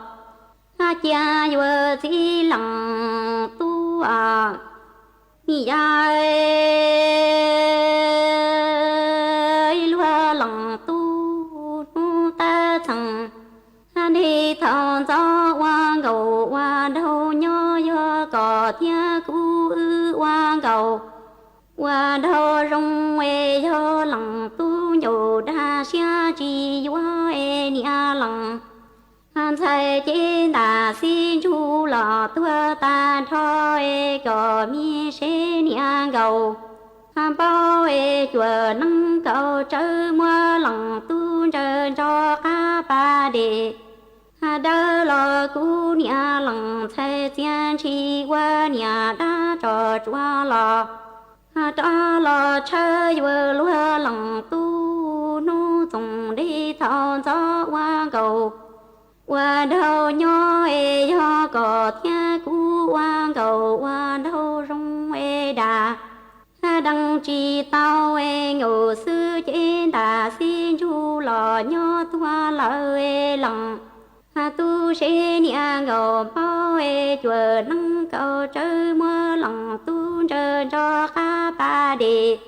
cha vừa chỉ lằng tu mi ơi lúa lằng tu ta thằng đi thằng gió qua gầu qua đâu nhỏ do cỏ thia cú qua gầu qua đâu rong do lằng tu nhổ đa xia chỉ qua nia lằng thầy chế đà xin chú lọ tua ta thôi có mi sẽ nia gầu bao chùa nâng cầu trơ mua lằng tu trơ cho cá ba đề đỡ lo cú nia lằng thầy tiên chi qua nia đã cho chúa lọ đó lo chơi vừa lúa lằng tu nu dùng đi thao gió qua cầu qua đâu nhỏ do có thia cú qua cầu qua đâu rong đà đăng chi tao ngủ sư chế đà xin chú lò nhỏ tua lỡ lằng tu sẽ nia ngầu bao chùa nâng cầu trơ mua lằng tu trơ cho cá ba đề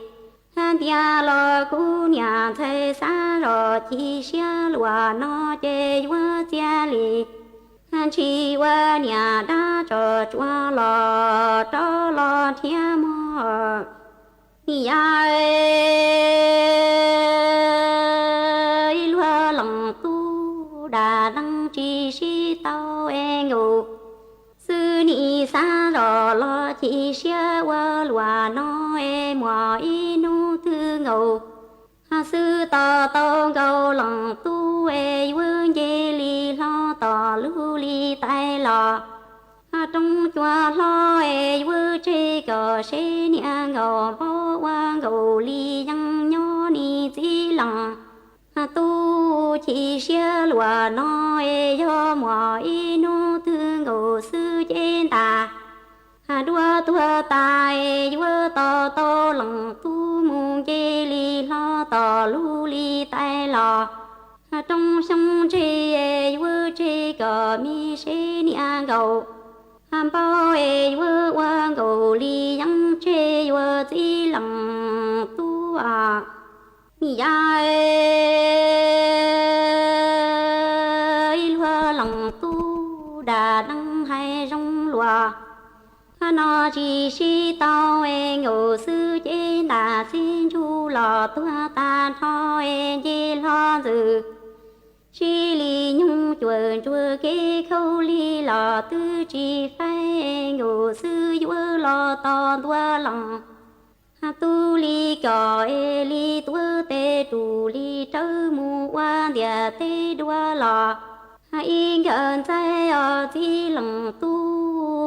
tia lo cú nhà thầy xa rồi chi xia lùa nó chê qua chia lì chi qua nhà đã cho chúa lo cho lo thia mò ơi lúa lằng tu đà đăng chi si tao ngủ sư ni xa rồi lo chi xia qua lùa nó mò nu thư ngầu sư tao gầu lằng tu vương dê li lo tò lưu li tay lò trong chùa lo vương chê cờ xê nia ngầu bao qua ngầu li yang nhỏ ni chi lằng tu chi xia lùa nó do mò nu thư ngầu sư trên tà đua tua tai vua to lằng tu mùng chê li lo tò lu li tay lò trong sông chê vua chê cờ mi xê nia gầu bao vua qua gầu li yang chê vua chi lằng tu mi ơi lúa lằng tu đà đăng hay rong lùa nó chỉ si tao ngủ sư chế đà xin chú lò tua ta thôi chế lo dự chi li nhung chùa kế khâu li lò tư chi phai ngủ sư vua lò to tua lòng tu li cò e li tua tê tu li trơ mu quan địa tê đua lò yên gần trái ở chi lòng tu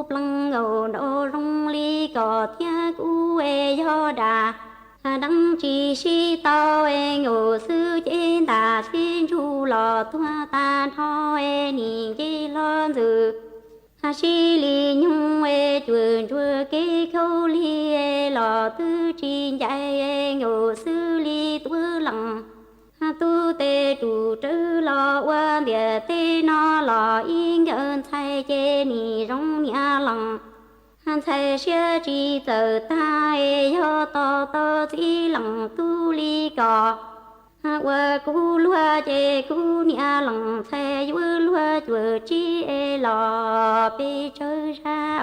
plăng ngầu đô rong li cò thia cu e do đà đăng chi si tao e ngô sư trên đà xin chu lò tua ta tho e ni chi lo dự si li nhung e chuồn chua kế khâu li e lò tư chi dạy e ngô sư li tua lòng tu tê trụ trư lo quan địa tê nó lò yên gần thay chê ni rong nhà lòng thay xưa chi tờ ta e yo to to chi lòng tu li cò qua cu lúa chê cu nhà lòng thay vua lúa chùa chi e lò bê chơi ra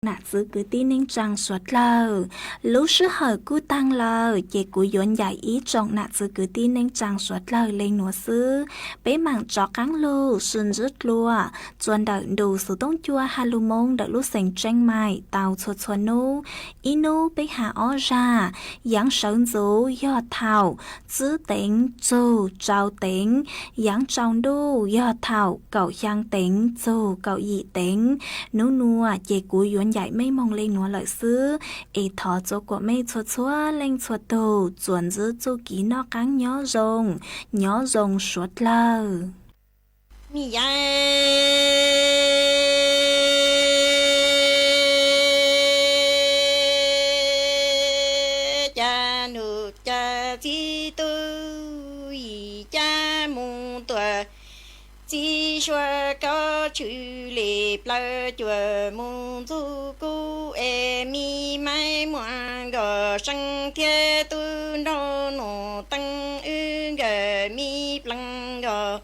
nạ giữ cứ tin nên chẳng suốt lờ lúc sư hở cú tăng lờ chế cú yốn giải ý trọng nạ giữ cứ tin nên chẳng suốt lờ lên nùa sư bế mạng chó cắn lù xuân rứt lùa chuan đợi đủ số tông chua hà lù mông đợi lúc sành tranh mài tàu chuột chuột nô inu bế hạ ó ra giáng sơn dấu do thảo giữ tính dù trao tính giáng trong đô do thảo cậu giang tính dù cậu dị tính nô nùa chế cú yốn giải mây mong lên nó lợi sư ê thọ cho của mây chua chua lên chua tù chuẩn giữ chu ký nó cắn nhỏ rồng suốt lờ mi ya cha nu cha chi tu yi cha mong tuổi chỉ xóa có chữ lệ plơ chùa mong du cu em mi mai ngoan gò sang thiên tu nô nô tăng ư gò mi plăng gò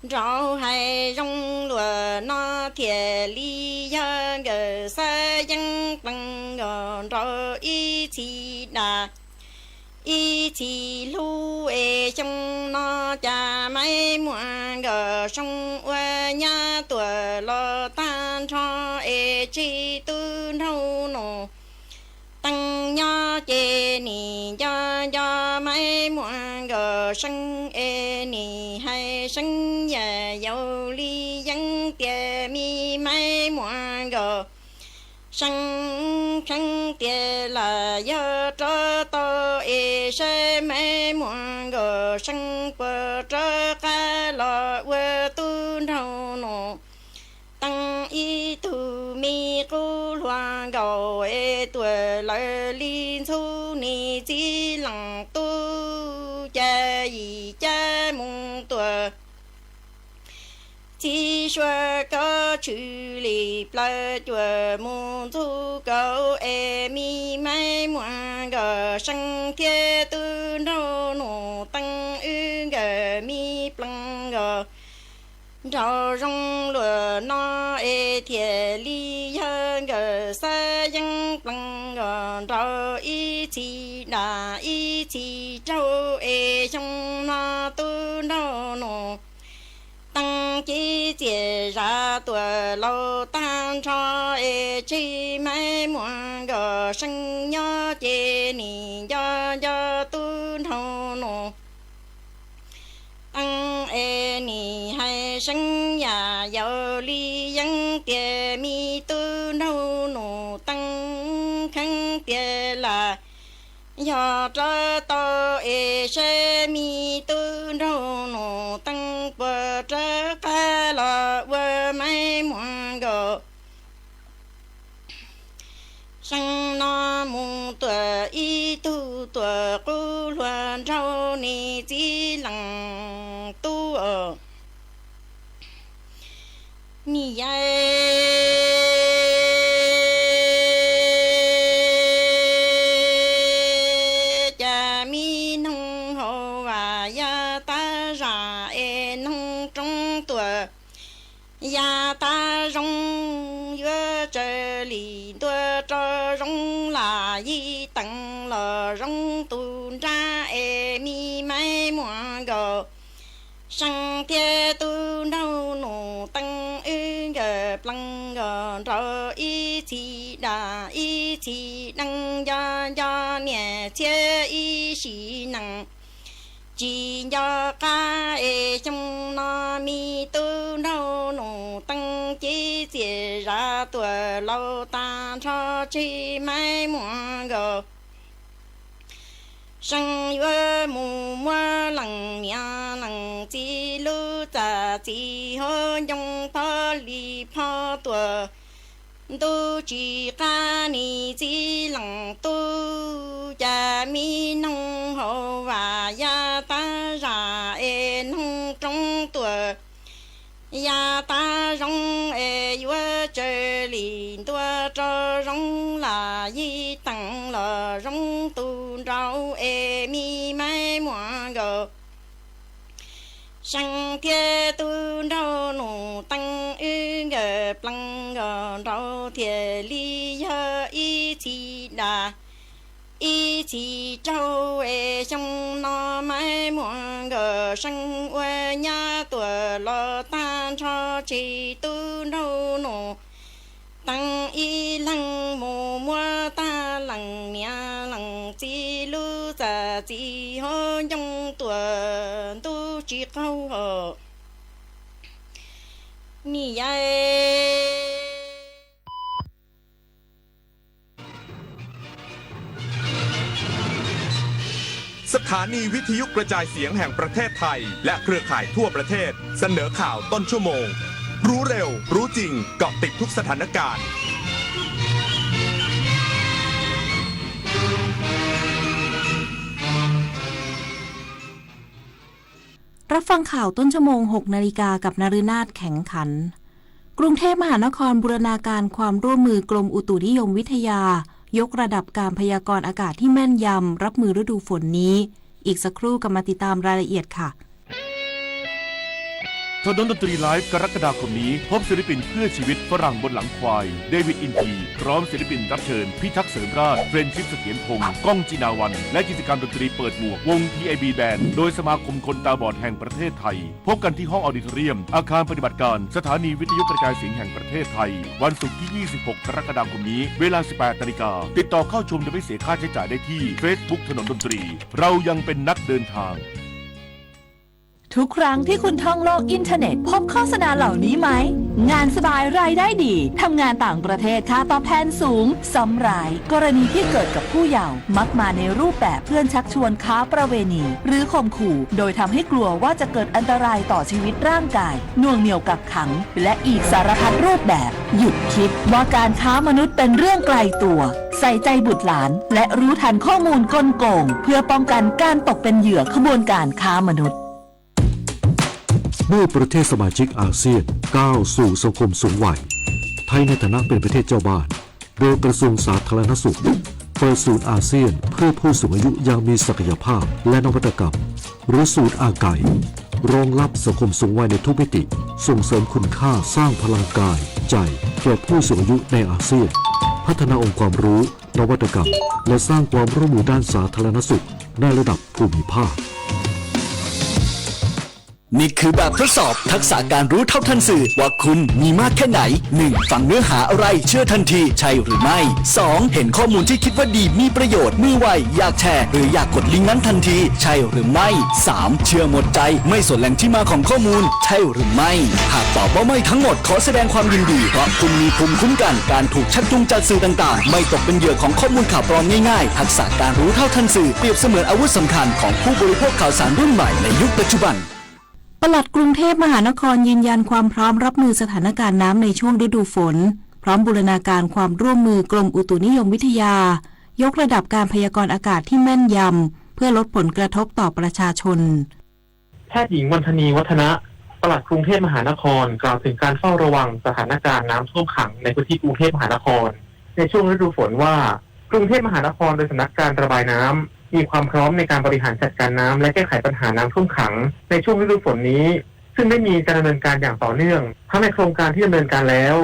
rau hay rong lúa nó thiệt li ya gò sa yang plăng gò rau y chi đà ý chỉ lu ê trong nó cha mấy muộn gờ sông qua nhà tuổi lo tan cho ê chi tư nâu nô tăng nhỏ chê nì cho mấy muộn gờ sân ê nì hay sân nhà dâu ly dân tìa mi mấy muộn gờ sân tìa là do cho to ê sẽ mấy muộn gờ sân bờ cho cá lọ quê tu nâu nô tăng y tu mi cô loan gầu ê tuổi lợi liên thu ni chỉ lặng tu cha gì cha mong tuổi chỉ xóa có chữ lì plơ chùa mong thu cầu ê mi mai muộn gờ sân thiên tu nô nô tăng ư gờ mi plăng gờ rau rong lúa nó ê thiệt li hơn gờ sa dân plăng gờ rau y chi rau ê trong nó tu nô nô tăng chi chia ra tuổi lâu tan cho ê chi mấy muộn gờ sân nhỏ chê nì do tu nô nô tăng ê nì hay sân nhà giàu ly dân tìa mi tu nô nô tăng khăn tìa là do cho to ê sẽ mi tu nô nô tăng bờ trở cá lọ vơ mấy muộn gờ sang nó mong tuổi y tu tuổi cô loan rau ni chỉ lặng tu ở mi cha mi nông hồ và ya ta ra e nông trong tuổi ya ta rong yue trời lì tua cho rong là y tăng lờ rong tu ra e mi mai muộn gờ sang thiên tu nâu nô tăng ư gờ plăng gờ rờ y chi đăng do nhẹ chia y xí năng chỉ do ca ê trong nó mi tu nâu nô tăng chi chia ra tuổi lâu ta cho chi mai muộn gờ sang yue mù mua lằng nhà lằng chi lu ta chi hơ nhung pa li pa tua tu chỉ ca ni chi lằng tu cha mi nông hồ và ya ta ra e nông trong tua ya ta rong e yue chơi li tua cho rong là y tăng là rong tu rau e mi mai muộn gờ sang thiên tu rau nụ tăng ư gờ blanc rau thiệt li hơ y chi đà y chi châu e trong nó mãi muộn gờ sang quê nhà tuổi lo tan cho chỉ tu đâu nổ tăng y lăng mù mua ta lăng nhà lăng chi lu giả chi hô trong tuổi tu chỉ câu hờ nì ai สถานีวิทยุกระจายเสียงแห่งประเทศไทยและเครือข่ายทั่วประเทศเสนอข่าวต้นชั่วโมงรู้เร็วรู้จริงเกาะติดทุกสถานการณ์รับฟังข่าวต้นชั่วโมง 6 นาฬิกากับนฤนาถแข็งขันกรุงเทพมหานครบูรณาการความร่วมมือกรมอุตุนิยมวิทยายกระดับการพยากรณ์อากาศที่แม่นยำรับมือฤดูฝนนี้อีกสักครู่กลับมาติดตามรายละเอียดค่ะถนนดนตรีไลฟ์กรกฎาคมนี้พบศิลปินเพื่อชีวิตฝรั่งบนหลังควายเดวิดอินทีพร้อมศิลปินรับเชิญพิทักษ์เสริมราชเฟรนชิปเสถียรพงศ์ก้องจินาวันและกิจกรรมดนตรีเปิดหมวกวง TIB Band โดยสมาคมคนตาบอดแห่งประเทศไทยพบกันที่ห้องออดิทอเรียมอาคารปฏิบัติการสถานีวิทยุกระจายเสียงแห่งประเทศไทยวันศุกร์ที่ 26 กรกฎาคมนี้เวลา 18 นาฬิกาติดต่อเข้าชมโดยไม่เสียค่าใช้จ่ายได้ที่ Facebook ถนนดนตรีเรายังเป็นนักเดินทางทุกครั้งที่คุณท่องโลกอินเทอร์เน็ตพบโฆษณาเหล่านี้ไหมงานสบายรายได้ดีทำงานต่างประเทศค่าตอบแทนสูงซ้ำร้ายกรณีที่เกิดกับผู้เยาว์มักมาในรูปแบบเพื่อนชักชวนค้าประเวณีหรือข่มขู่โดยทำให้กลัวว่าจะเกิดอันตรายต่อชีวิตร่างกายน่วงเหนี่ยวกักขังและอีกสารพัดรูปแบบหยุดคิดว่าการค้ามนุษย์เป็นเรื่องไกลตัวใส่ใจบุตรหลานและรู้ทันข้อมูลกลโกงเพื่อป้องกันการตกเป็นเหยื่อขบวนการค้ามนุษย์เมื่อประเทศสมาชิกอาเซียนก้าวสู่สังคมสูงวัยไทยในฐานะเป็นประเทศเจ้าบ้านโดยกระทรวงสาธารณสุขเปิดศูนย์อาเซียนเพื่อผู้สูงอายุอย่างมีศักยภาพและนวัตกรรมหรือศูนย์อาไก่รองรับสังคมสูงวัยในทุกมิติส่งเสริมคุณค่าสร้างพลังกายใจแก่ผู้สูงอายุในอาเซียนพัฒนาองค์ความรู้นวัตกรรมและสร้างความร่วมมือด้านสาธารณสุขในระดับภูมิภาคนี่คือแบบทดสอบทักษะการรู้เท่าทันสื่อว่าคุณมีมากแค่ไหน 1. ฟังเนื้อหาอะไรเชื่อทันทีใช่หรือไม่ 2. เห็นข้อมูลที่คิดว่าดีมีประโยชน์มือไวอยากแชร์หรืออยากกดลิงก์นั้นทันทีใช่หรือไม่ 3. เชื่อหมดใจไม่สนแหล่งที่มาของข้อมูลใช่หรือไม่หากตอบว่าไม่ทั้งหมดขอแสดงความยินดีเพราะคุณมีภูมิคุ้มกันการถูกชักจูงจากสื่อต่างๆไม่ตกเป็นเหยื่อของข้อมูลข่าวปลอมง่ายๆทักษะการรู้เท่าทันสื่อเปรียบเสมือนอาวุธสำคัญของผู้บริโภคข่าวสารรุ่นใหม่ในยุคปัจจุบันปลัดกรุงเทพมหานครยืนยันความพร้อมรับมือสถานการณ์น้ำในช่วงฤดูฝนพร้อมบูรณาการความร่วมมือกรมอุตุนิยมวิทยายกระดับการพยากรณ์อากาศที่แม่นยำเพื่อลดผลกระทบต่อประชาชนแพทย์หญิงวรรธนีวัฒนะปลัดกรุงเทพมหานครกล่าวถึงการเฝ้าระวังสถานการณ์น้ำท่วมขังในพื้นที่กรุงเทพมหานครในช่วงฤดูฝนว่ากรุงเทพมหานครโดยสำนักการระบายน้ำมีความพร้อมในการบริหารจัดการน้ำและแก้ไขปัญหาน้ำท่วมขังในช่วงฤดูฝนนี้ซึ่งได้มีการดำเนินการอย่างต่อเนื่องทั้งในโครงการที่ดำเนินการแล้ว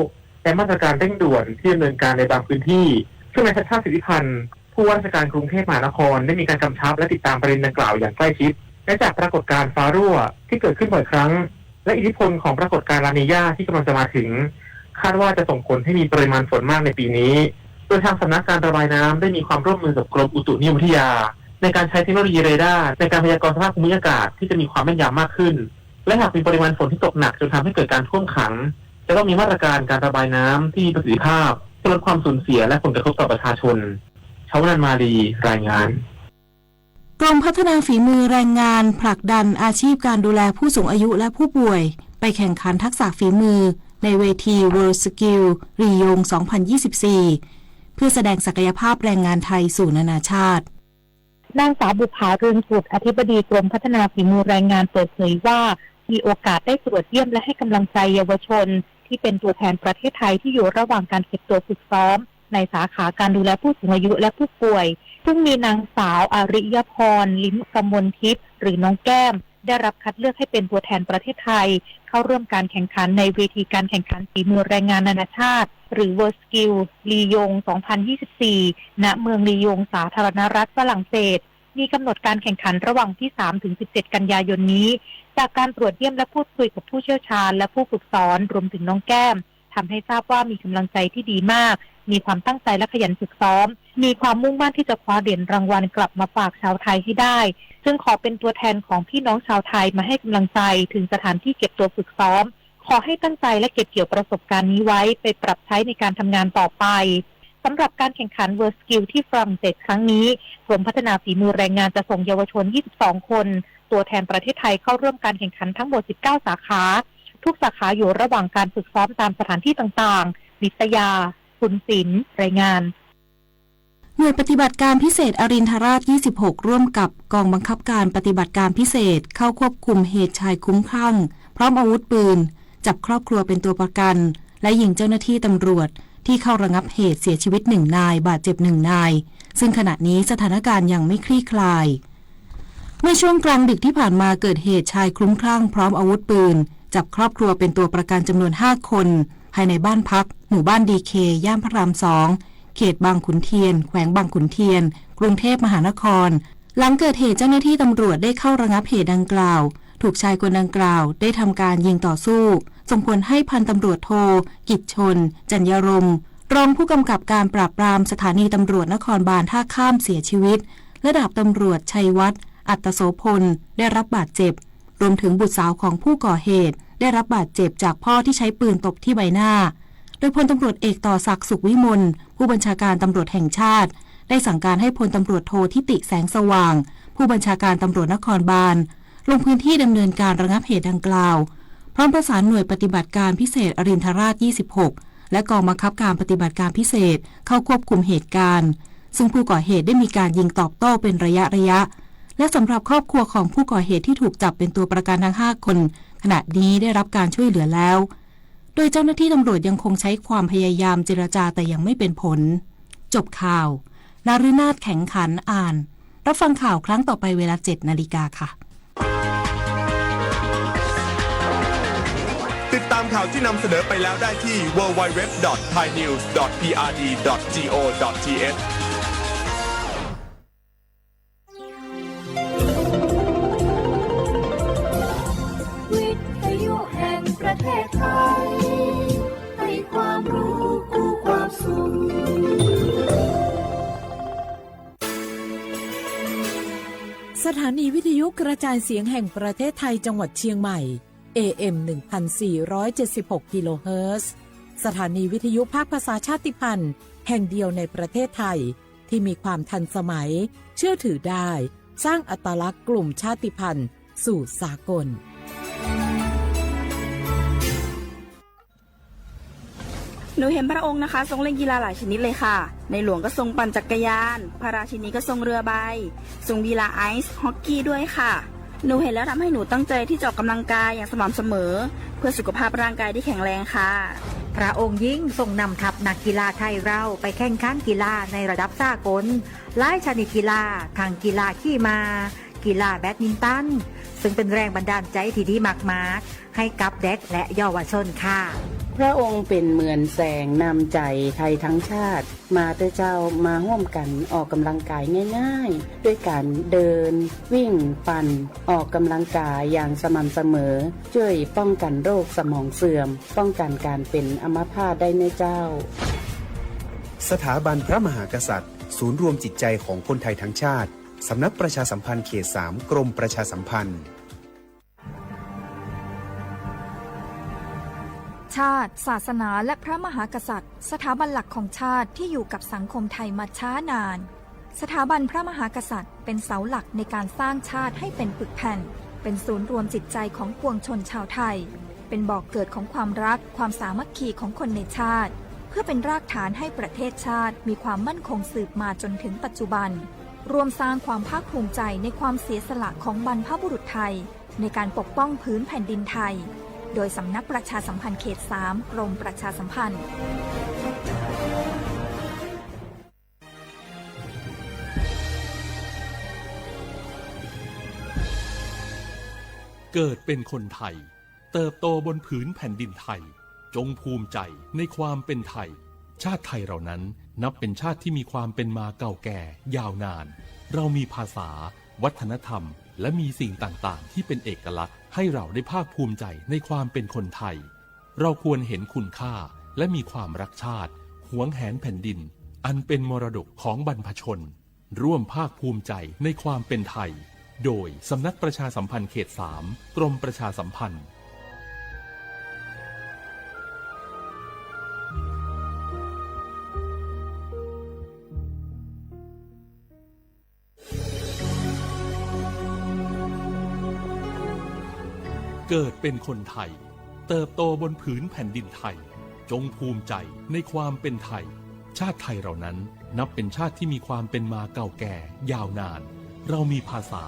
และมาตรการเร่งด่วนที่ดำเนินการในบางพื้นที่ซึ่งนายชัชชาติ สิทธิพันธ์ผู้ว่าราชการกรุงเทพมหานครได้มีการกำชับและติดตามประเด็นดังกล่าวอย่างใกล้ชิดและจากปรากฏการณ์ฟ้ารั่วที่เกิดขึ้นบ่อยครั้งและอิทธิพลของปรากฏการณ์ลานีญาที่กำลังจะมาถึงคาดว่าจะส่งผลให้มีปริมาณฝนมากในปีนี้โดยทางสำนักการระบายน้ำได้มีความร่วมมือกับกรมอุตุนิยมวิทยาในการใช้เทคโนโลยีเรดาร์ในการพยากรณ์สภาพภูมิอากาศที่จะมีความแม่นยำมากขึ้นและหากมีปริมาณฝนที่ตกหนักจนทำให้เกิดการท่วมขังจะต้องมีมาตรการการระบายน้ำที่มีประสิทธิภาพเพื่อลดความสูญเสียและผลกระทบต่อประชาชนชาวนันมาลีรายงานกรมพัฒนาฝีมือแรงงานผลักดันอาชีพการดูแลผู้สูงอายุและผู้ป่วยไปแข่งขันทักษะฝีมือในเวที World Skill รียง 2024 เพื่อแสดงศักยภาพแรงงานไทยสู่นานาชาตินางสาวบุภาเรืองสุดอธิบดีกรมพัฒนาฝีมือแรงงานเปิดเผยว่ามีโอกาสได้ตรวจเยี่ยมและให้กำลังใจเยาวชนที่เป็นตัวแทนประเทศไทยที่อยู่ระหว่างการเก็บตัวฝึกซ้อมในสาขาการดูแลผู้สูงอายุและผู้ป่วยซึ่งมีนางสาวอริยพรลิ้มกมลทิพย์หรือน้องแก้ม ได้รับคัดเลือกให้เป็นตัวแทนประเทศไทยเข้าร่วมการแข่งขันในเวทีการแข่งขันฝีมือแรงงานนานาชาติหรือ WorldSkill ลียง 2024 ณ เมืองลียงสาธารณรัฐฝรั่งเศสมีกำหนดการแข่งขันระหว่างที่ 3-17 กันยายนนี้จากการตรวจเยี่ยมและพูดคุยกับผู้เชี่ยวชาญและผู้ฝึกสอนรวมถึงน้องแก้มทำให้ทราบว่ามีกำลังใจที่ดีมากมีความตั้งใจและขยันฝึกซ้อมมีความมุ่งมั่นที่จะคว้าเหรียญรางวัลกลับมาฝากชาวไทยให้ได้ซึ่งขอเป็นตัวแทนของพี่น้องชาวไทยมาให้กำลังใจถึงสถานที่เก็บตัวฝึกซ้อมขอให้ตั้งใจและเก็บเกี่ยวประสบการณ์นี้ไว้ไปปรับใช้ในการทำงานต่อไปสำหรับการแข่งขัน WorldSkill ที่ฝรั่งเศสครั้งนี้กรมพัฒนาฝีมือแรงงานจะส่งเยาวชน 22 คนตัวแทนประเทศไทยเข้าร่วมการแข่งขันทั้งหมด 19 สาขาทุกสาขาอยู่ระหว่างการฝึกซ้อมตามสถานที่ต่างๆนิตยาคุณศิลป์รายงานหน่วยปฏิบัติการพิเศษอรินทราช 26 ร่วมกับกองบังคับการปฏิบัติการพิเศษเข้าควบคุมเหตุชายคลุ้มคลั่งพร้อมอาวุธปืนจับครอบครัวเป็นตัวประกันและยิงเจ้าหน้าที่ตำรวจที่เข้าระงับเหตุเสียชีวิต1 นายบาดเจ็บ1 นายซึ่งขณะนี้สถานการณ์ยังไม่คลี่คลายเมื่อช่วงกลางดึกที่ผ่านมาเกิดเหตุชายคลุ้มคลั่งพร้อมอาวุธปืนจับครอบครัวเป็นตัวประกันจำนวน5 คนภายในบ้านพักหมู่บ้านดีเคย่านพระราม 2เขตบางขุนเทียนแขวงบางขุนเทียนกรุงเทพมหานครหลังเกิดเหตุเจ้าหน้าที่ตำรวจได้เข้าระงับเหตุดังกล่าวถูกชายคนดังกล่าวได้ทำการยิงต่อสู้ส่งผลให้พันตำรวจโทกิจชนจัญญารมรองผู้กำกับการปราบปรามสถานีตำรวจนครบาลท่าข้ามเสียชีวิตและดาบตำรวจชัยวัฒน์อัตโสพลได้รับบาดเจ็บรวมถึงบุตรสาวของผู้ก่อเหตุได้รับบาดเจ็บจากพ่อที่ใช้ปืนตบที่ใบหน้าโดยพลตำรวจเอกต่อศักดิ์สุขวิมลผู้บัญชาการตำรวจแห่งชาติได้สั่งการให้พลตำรวจโททิติแสงสว่างผู้บัญชาการตำรวจนครบาลลงพื้นที่ดำเนินการระงับเหตุดังกล่าวพร้อมประสานหน่วยปฏิบัติการพิเศษอรินทราช 26และกองบังคับการปฏิบัติการพิเศษเข้าควบคุมเหตุการณ์ซึ่งผู้ก่อเหตุได้มีการยิงตอบโต้เป็นระยะและสำหรับครอบครัวของผู้ก่อเหตุที่ถูกจับเป็นตัวประกันทั้ง5 คนขณะนี้ได้รับการช่วยเหลือแล้วโดยเจ้าหน้าที่ตำรวจยังคงใช้ความพยายามเจรจาแต่ยังไม่เป็นผลจบข่าวนฤนาถแข็งขันอ่านรับฟังข่าวครั้งต่อไปเวลา 7 นาฬิกาค่ะติดตามข่าวที่นำเสนอไปแล้วได้ที่ www.thainews.prd.go.thประเทศไทยให้ความรู้คู่ความสุขสถานีวิทยุกระจายเสียงแห่งประเทศไทยจังหวัดเชียงใหม่ AM 1476 กิโลเฮิรตซ์สถานีวิทยุภาคภาษาชาติพันธุ์แห่งเดียวในประเทศไทยที่มีความทันสมัยเชื่อถือได้สร้างอัตลักษณ์กลุ่มชาติพันธุ์สู่สากลหนูเห็นพระองค์นะคะทรงเล่นกีฬาหลายชนิดเลยค่ะในหลวงก็ทรงปั่นจักรยานพระราชินีก็ทรงเรือใบทรงกีฬาไอซ์ฮอกกี้ด้วยค่ะหนูเห็นแล้วทำให้หนูตั้งใจที่จะออกกำลังกายอย่างสม่ำเสมอเพื่อสุขภาพร่างกายที่แข็งแรงค่ะพระองค์ยิ่งทรงนำทัพนักกีฬาไทยเราไปแข่งขันกีฬาในระดับสากลหลายชนิดกีฬาทั้งกีฬาขี่ม้ากีฬาแบดมินตันซึ่งเป็นแรงบันดาลใจที่ดีมากๆให้กับเด็กและเยาวชนค่ะพระองค์เป็นเหมือนแสงนำใจไทยทั้งชาติมาเตเจ้ามาร่วมกันออกกำลังกายง่ายๆด้วยการเดินวิ่งปั่นออกกำลังกายอย่างสม่ำเสมอช่วยป้องกันโรคสมองเสื่อมป้องกันการเป็นอัมพาตได้ในเจ้าสถาบันพระมหากษัตริย์ศูนย์รวมจิตใจของคนไทยทั้งชาติสำนักประชาสัมพันธ์เขต 3 กรมประชาสัมพันธ์ชาติศาสนาและพระมหากษัตริย์สถาบันหลักของชาติที่อยู่กับสังคมไทยมาช้านานสถาบันพระมหากษัตริย์เป็นเสาหลักในการสร้างชาติให้เป็นปึกแผ่นเป็นศูนย์รวมจิตใจของปวงชนชาวไทยเป็นบ่อกเกิดของความรักความสามัคคีของคนในชาติเพื่อเป็นรากฐานให้ประเทศชาติมีความมั่นคงสืบมาจนถึงปัจจุบันรวมสร้างความภาคภูมิใจในความเสียสละของบรรพบุรุษไทยในการปกป้องพื้นแผ่นดินไทยโดยสำนักประชาสัมพันธ์เขต 3 กรมประชาสัมพันธ์ เกิดเป็นคนไทยเติบโตบนผืนแผ่นดินไทยจงภูมิใจในความเป็นไทยชาติไทยเรานั้นนับเป็นชาติที่มีความเป็นมาเก่าแก่ยาวนานเรามีภาษาวัฒนธรรมและมีสิ่งต่างๆที่เป็นเอกลักษณ์ให้เราได้ภาคภูมิใจในความเป็นคนไทยเราควรเห็นคุณค่าและมีความรักชาติหวงแหนแผ่นดินอันเป็นมรดกของบรรพชนร่วมภาคภูมิใจในความเป็นไทยโดยสำนักประชาสัมพันธ์เขต 3 กรมประชาสัมพันธ์เกิดเป็นคนไทยเติบโตบนผืนแผ่นดินไทยจงภูมิใจในความเป็นไทยชาติไทยเรานั้นนับเป็นชาติที่มีความเป็นมาเก่าแก่ยาวนานเรามีภาษา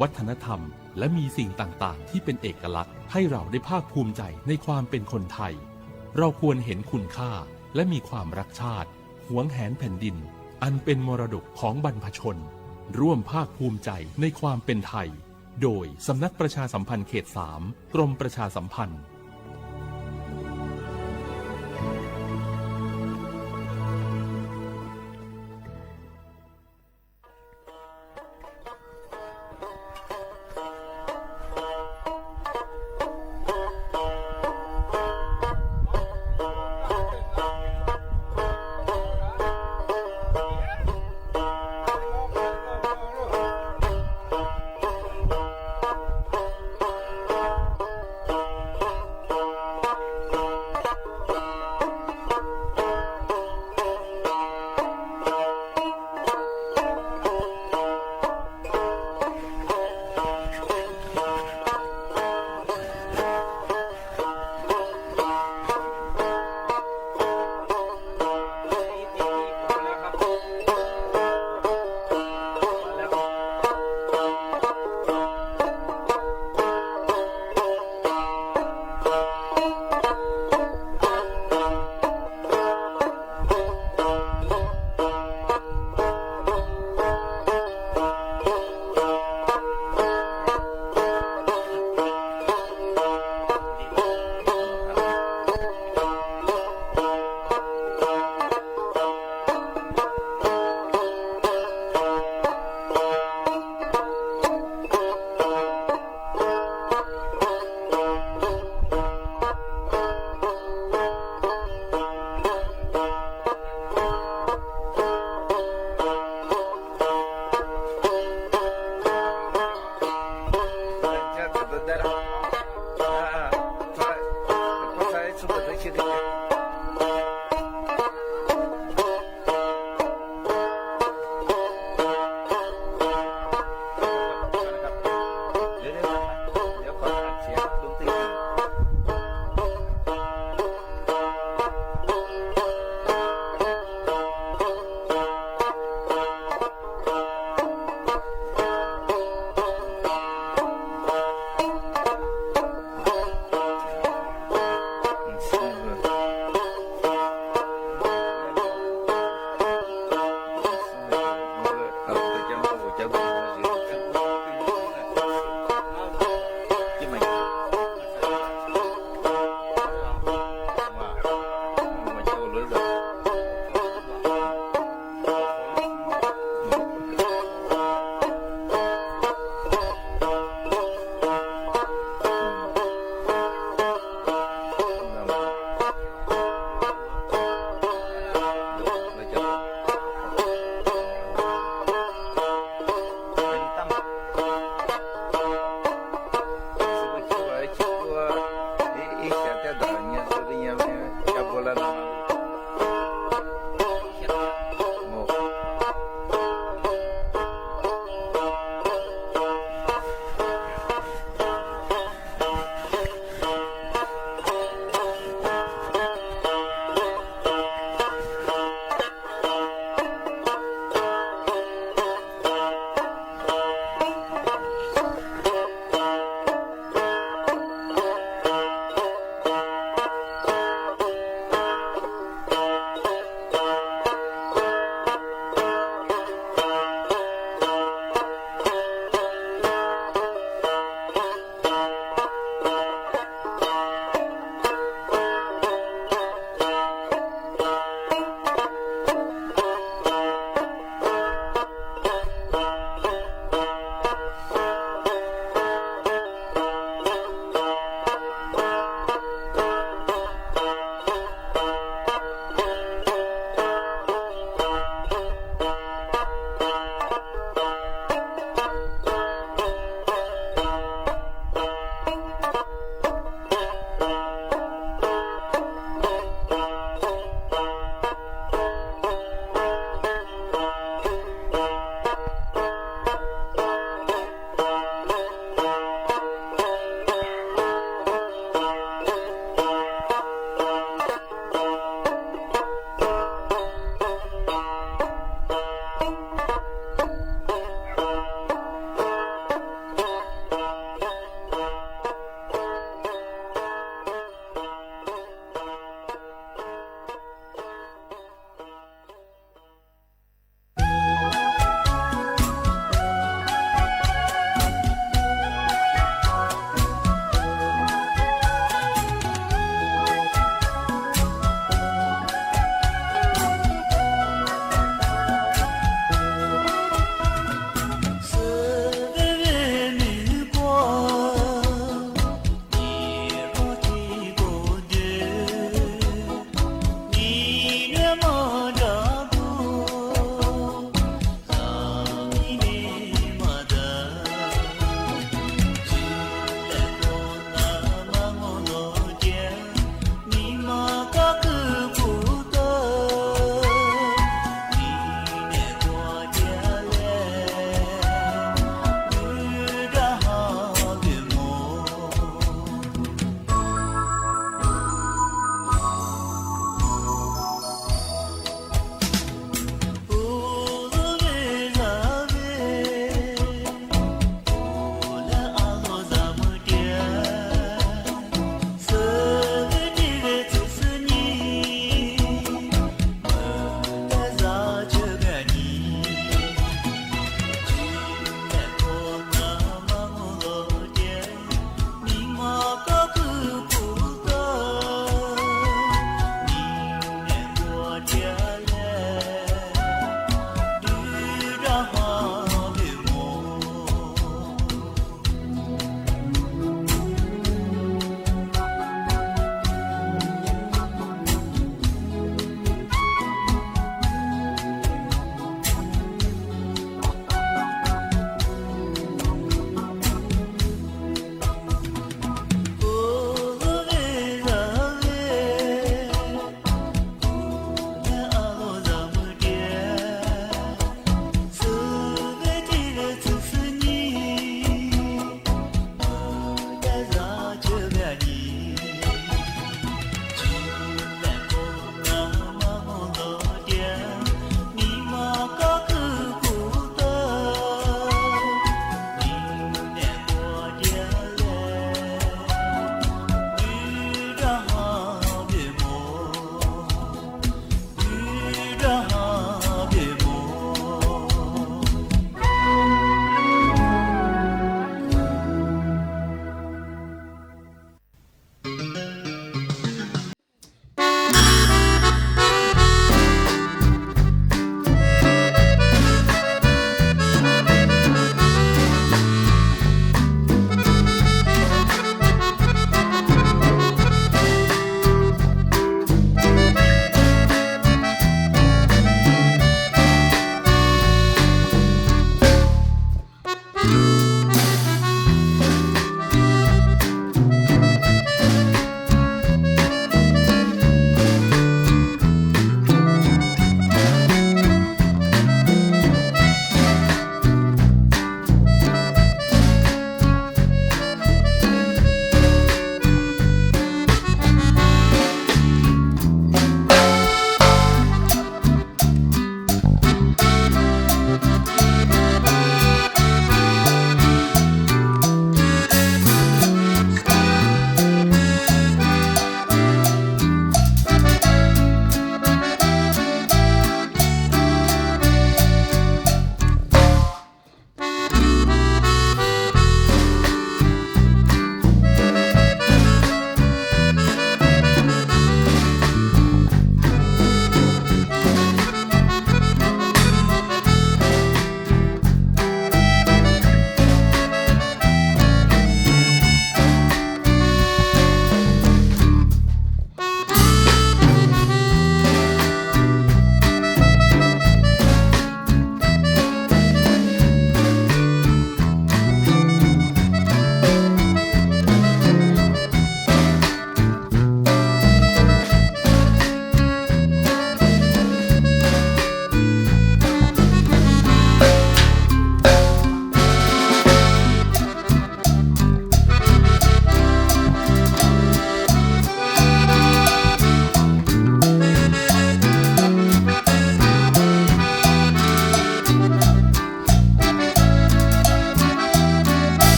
วัฒนธรรมและมีสิ่งต่างๆที่เป็นเอกลักษณ์ให้เราได้ภาคภูมิใจในความเป็นคนไทยเราควรเห็นคุณค่าและมีความรักชาติหวงแหนแผ่นดินอันเป็นมรดกของบรรพชนร่วมภาคภูมิใจในความเป็นไทยโดยสำนักประชาสัมพันธ์เขต 3 กรมประชาสัมพันธ์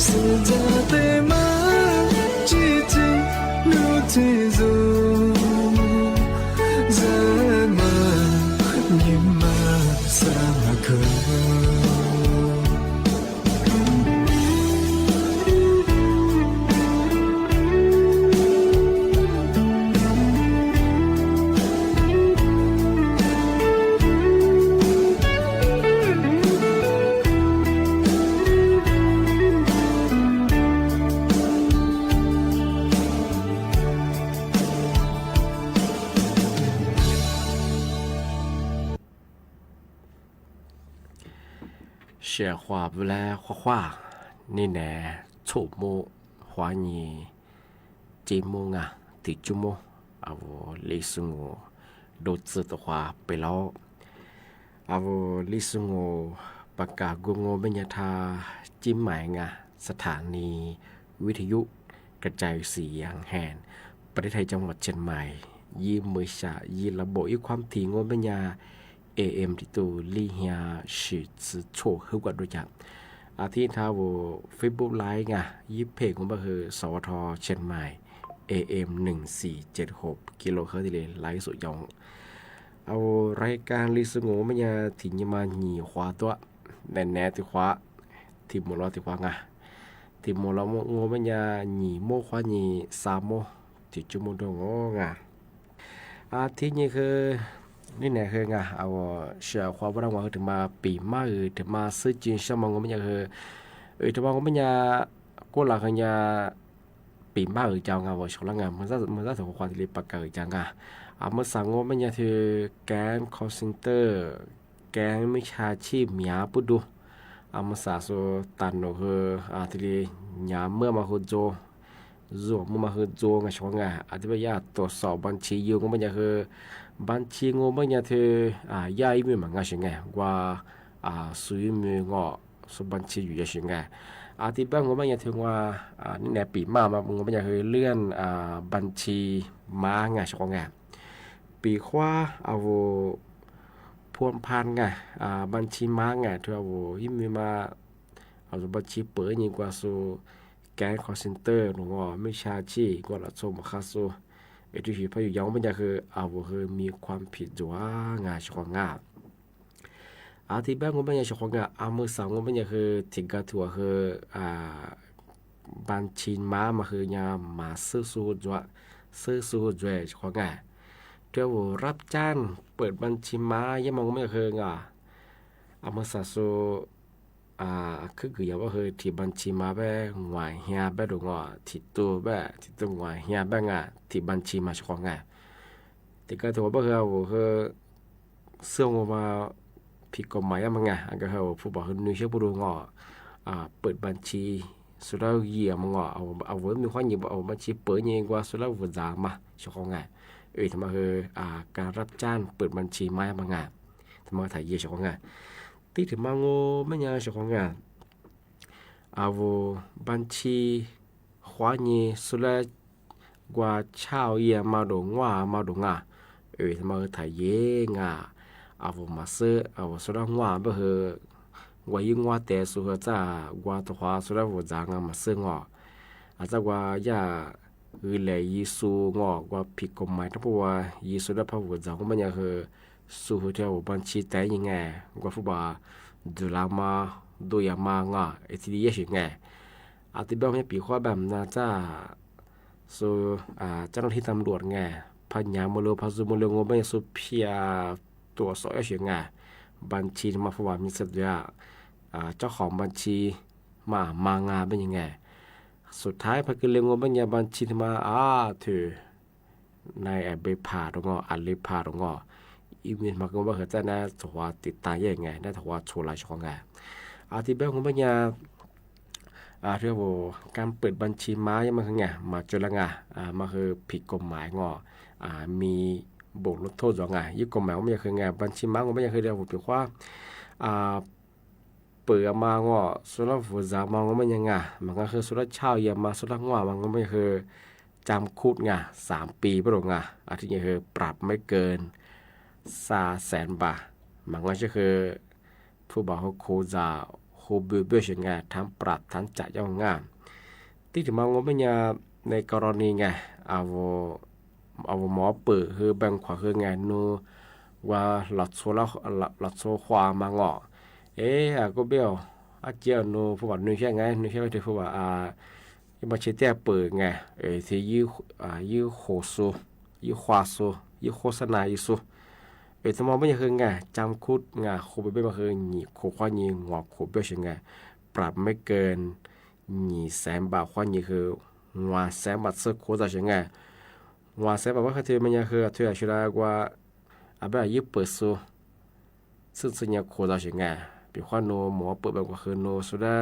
Solo 写话不来画画，你呢触摸花你节目啊，第节目啊我历史我ดู字的话ไปแล้ว啊我历史我ประกาศกูงเป็นยาทาจิ้มหมายงาสถานีวิทยุกระจายเสียงแห่งประเทศไทยจังหวัดเชียงใหม่ยีมือชายีระบบอีความถี่งเป็นยา AM ที่ตัวลี่เฮียสืบโชว์ให้กว่าดูจักอาทิตย์ท้าวเฟซบุ๊กไลฟ์ไงยิบเพจของบ้าคือสวทเชียงใหม่ AM 1476กิโลเฮิรตซ์เลยไลฟ์สุดยองเอารายการลิสงโมันยาถิ่นยมาหนีขวาตัวแน่แน่ที่ขวาที่หมดแล้วที่ขวาไงที่หมดแล้วงมันยาหนีโมขวาหนีสามโมที่จุโมดงงาอาทิตย์นี้คือนี่แน่คือไงเอาเชื่อความว่าเราถึงมาปีมาถึงมาซื้อจีนชั่วโมงมันยาคือถึงมามันยาก็หลักกันยาปีมาเจ้าไงว่าชอบละไงมันจะถูกความที่เรียกปากเกิดจังไงเมื่อสั่งมันยาคือแก๊งคอลเซ็นเตอร์แก๊งมิจฉาชีพหยาปุดดูเมื่อสาสุตันคือที่เรียกหยาเมื่อมาคือโจมื่อมาคือโจงช่วงไงอาจจะไปยาตรวจสอบบัญชีอยู่ก็มันยาคือบัญชีงมันยาคือย่าอีมือมันก็ใช่ไงว่าสุยมืองอสุบัญชีอยู่ยังใช่ไงที่บ้านมันยาถึงว่านี่แหละปีมามันยาคือเลื่อนบัญชีม้าไงช่วงไงปีขวาเอาพวนพันไงบัญชีม้าไงที่เอาอีมือมาเอาบัญชีเปิดยิ่งกว่าสุแก๊งคอลเซ็นเตอร์หรือว่าไม่ชาชีกว่าละโซมาคาโซที่ที่พยายามมันจะคือคือมีความผิดจ้างาชของงาที่บ้านมันจะชของงาเมื่อสองมันจะคือถึงกับถั่วคือบัญชีม้ามาคือยามาซื้อสูจ้าซื้อสูจ้าชของงาเดี๋ยวรับจ้างเปิดบัญชีม้ายังมองไม่คืองาเมื่อสองคืออย่างว่าคือที่บัญชีมาแบบหวายเฮียแบบดงอ่ะที่ตัวแบบที่ตัวหวายเฮียแบบอ่ะที่บัญชีมาช่องอ่ะที่ก็ถือว่าคือเสื่อมมาผิดกฎหมายมั้งอ่ะก็คือผู้บอกคือนุ่งเชือกผู้ดงอ่ะเปิดบัญชีสุดแล้วเยี่ยมอ่ะเอาไว้มีความยิ่งเอาบัญชีเปิดยิ่งกว่าสุดแล้ววุ่นวายมาช่องอ่ะทำไมคือการรับจ้างเปิดบัญชีมามั้งอ่ะทำไมถ่ายเยี่ยช่องอ่ะที่ถึงมาโง่ไม่ยากช่องงานบัญชีขวานี้สุดแล้วกว่าชาวเยี่ยมาดงว่าทำไมถ่ายเย่งมาซื้อสุดแล้วว่าเบอร์ว่ายิ่งว่าแต่สุดจ้ากว่าตัวสุดแล้วว่าจางมาซื้ออาจจะว่าอย่าเลยยิสูกว่าผิดกฎหมายทั้งปวงยิสูแล้วพระว่าจางก็ไม่ยากคือสู้เที่ยวบัญชีแต่ยังไงกว่าผู้บ่าวดูแลมาดูยามางอ่ะที่ดีเยอะสิไงที่บ้านไม่ปีข้อแบบน่าจะสู้เจ้าหน้าที่ตำรวจไงพันยาโมโลพัสดุโมโลงไม่สู้เพียตัวสอยสิไงบัญชีมาผู้บ่าวมีสัญญาเจ้าของบัญชีมางาเป็นยังไงสุดท้ายพักเลี้ยงบัญญัติบัญชีมาถือนายเบพาตรงอันเลพาตรงอีเมลมาก็ว่าเขาจะน่าถวายติดตามยังไงน่าถวายโชว์ลายช่องไงที่บ้านของปัญญาเรียกว่าการเปิดบัญชีม้ายังมาคือไงมาจุลงามาคือผิดกฎหมายมีบทลดโทษสองไงยึดกฎหมายว่าไม่คือไงบัญชีม้าของปัญญาคือเรียกว่าเป็นว่าเปิดมาสุดแล้วฝุดจามองว่ามันยังไงมันก็คือสุดแล้วเช่าเยี่ยมมาสุดแล้วมันก็ไม่คือจำคุก3 ปีประมาณที่นี่คือปรับไม่เกิน100,000 บาทมันก็จะคือผู้บอกเขาโคจาโคเบื่อเฉยไงทั้งปรับทั้งจ่ายยังงานที่ถึงมาว่าไม่ยาในกรณีไงเอาหมอเปิดคือแบ่งขวาคือไงนูว่าหลอดโซแล้วหลอดโซความาก็เบี้ยวเจ้านูผู้บอกนูใช่ไงนูใช่ไหมที่ผู้บอกมาเชื่อแต่เปิดไงที่ยื้อโคโซยื้อควาโซยื้อโฆษณายื้อโซสมองไม่ใช่คือไงจำคุดไงโคไปไม่มาคือหนีโคควานีงอโคเบี้ยใช่ไงปรับไม่เกิน100,000 บาทควานีคือ100,000 บาทเสื้อโคจะใช่ไง100,000 บาทว่าเขาเทมันยังคือเธอชื่ออะไรกว่าแบบยื้อเปิดโซซึ่งเนี่ยโคจะใช่ไง ปีขวาโนหมอเปิดแบบก็คือโนสุดา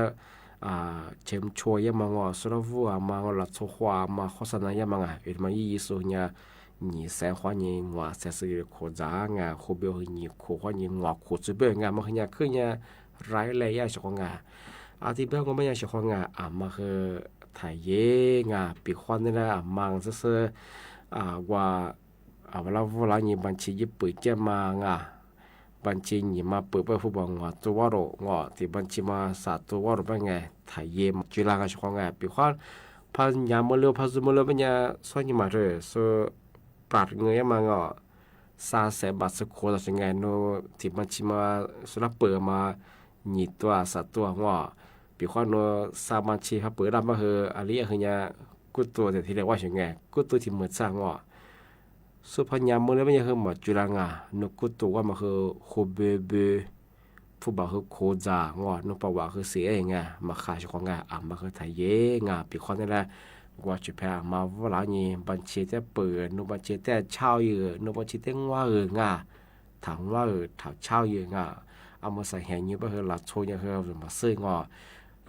เชมช่วยยังมังสุดาวัวมังลัดโซขวามาโฆษณายังมังอีมายี่สุเนี่ย你三花年我才是扩张啊，后边你扩花年我扩这边啊，么人去呢来来呀小黄啊，ที่เพื่อนก็ไม่อยากชอบงามาคือถ่ายเย่งาปีควันนี่แหละมังซื่อว่าเวลานี่บัญชีญี่ปุ่นจะมางาบัญชีนี่มาเปิดไปผู้บังงาตัวว่าโรงาที่บัญชีมาสาตัวว่าโรเป็นไงถ่ายเย่จุฬาก็ชอบงาปีควันพันยามเลือพันสมุนเลือเป็นยังส่วนยี่มาเลยส่วนปราดเงยมางา300,000 บาทสักคนต่อไงโนที่บัญชีมาสุนัขเปิดมา2ตัว3ตัวงาปีขวานโนสามัญชีเขาเปิดรับมาคืออะไรคือเนี่ยกูตัวแต่ที่เรียกว่าอย่างไงกูตัวที่เหมือนสร้างว่าสุพรรณยามมือแล้วไม่ใช่คือหมดจุฬางานกูตัวว่ามันคือโคเบเบผู้บ่าวคือโคจางอนกปว่าคือเสียเองมาขายชของมาคือไทยเยงปีขวานนี่แหละว่าจุดแพ้มาว่าหลังนี้บัญชีแต่เปิดนุบัญชีแต่เช่าอยู่นุบัญชีแต่ว่าถามว่าถามเช่าอยู่เอามาใส่แหงอยู่ก็คือหลักโชยคือมาซื้อง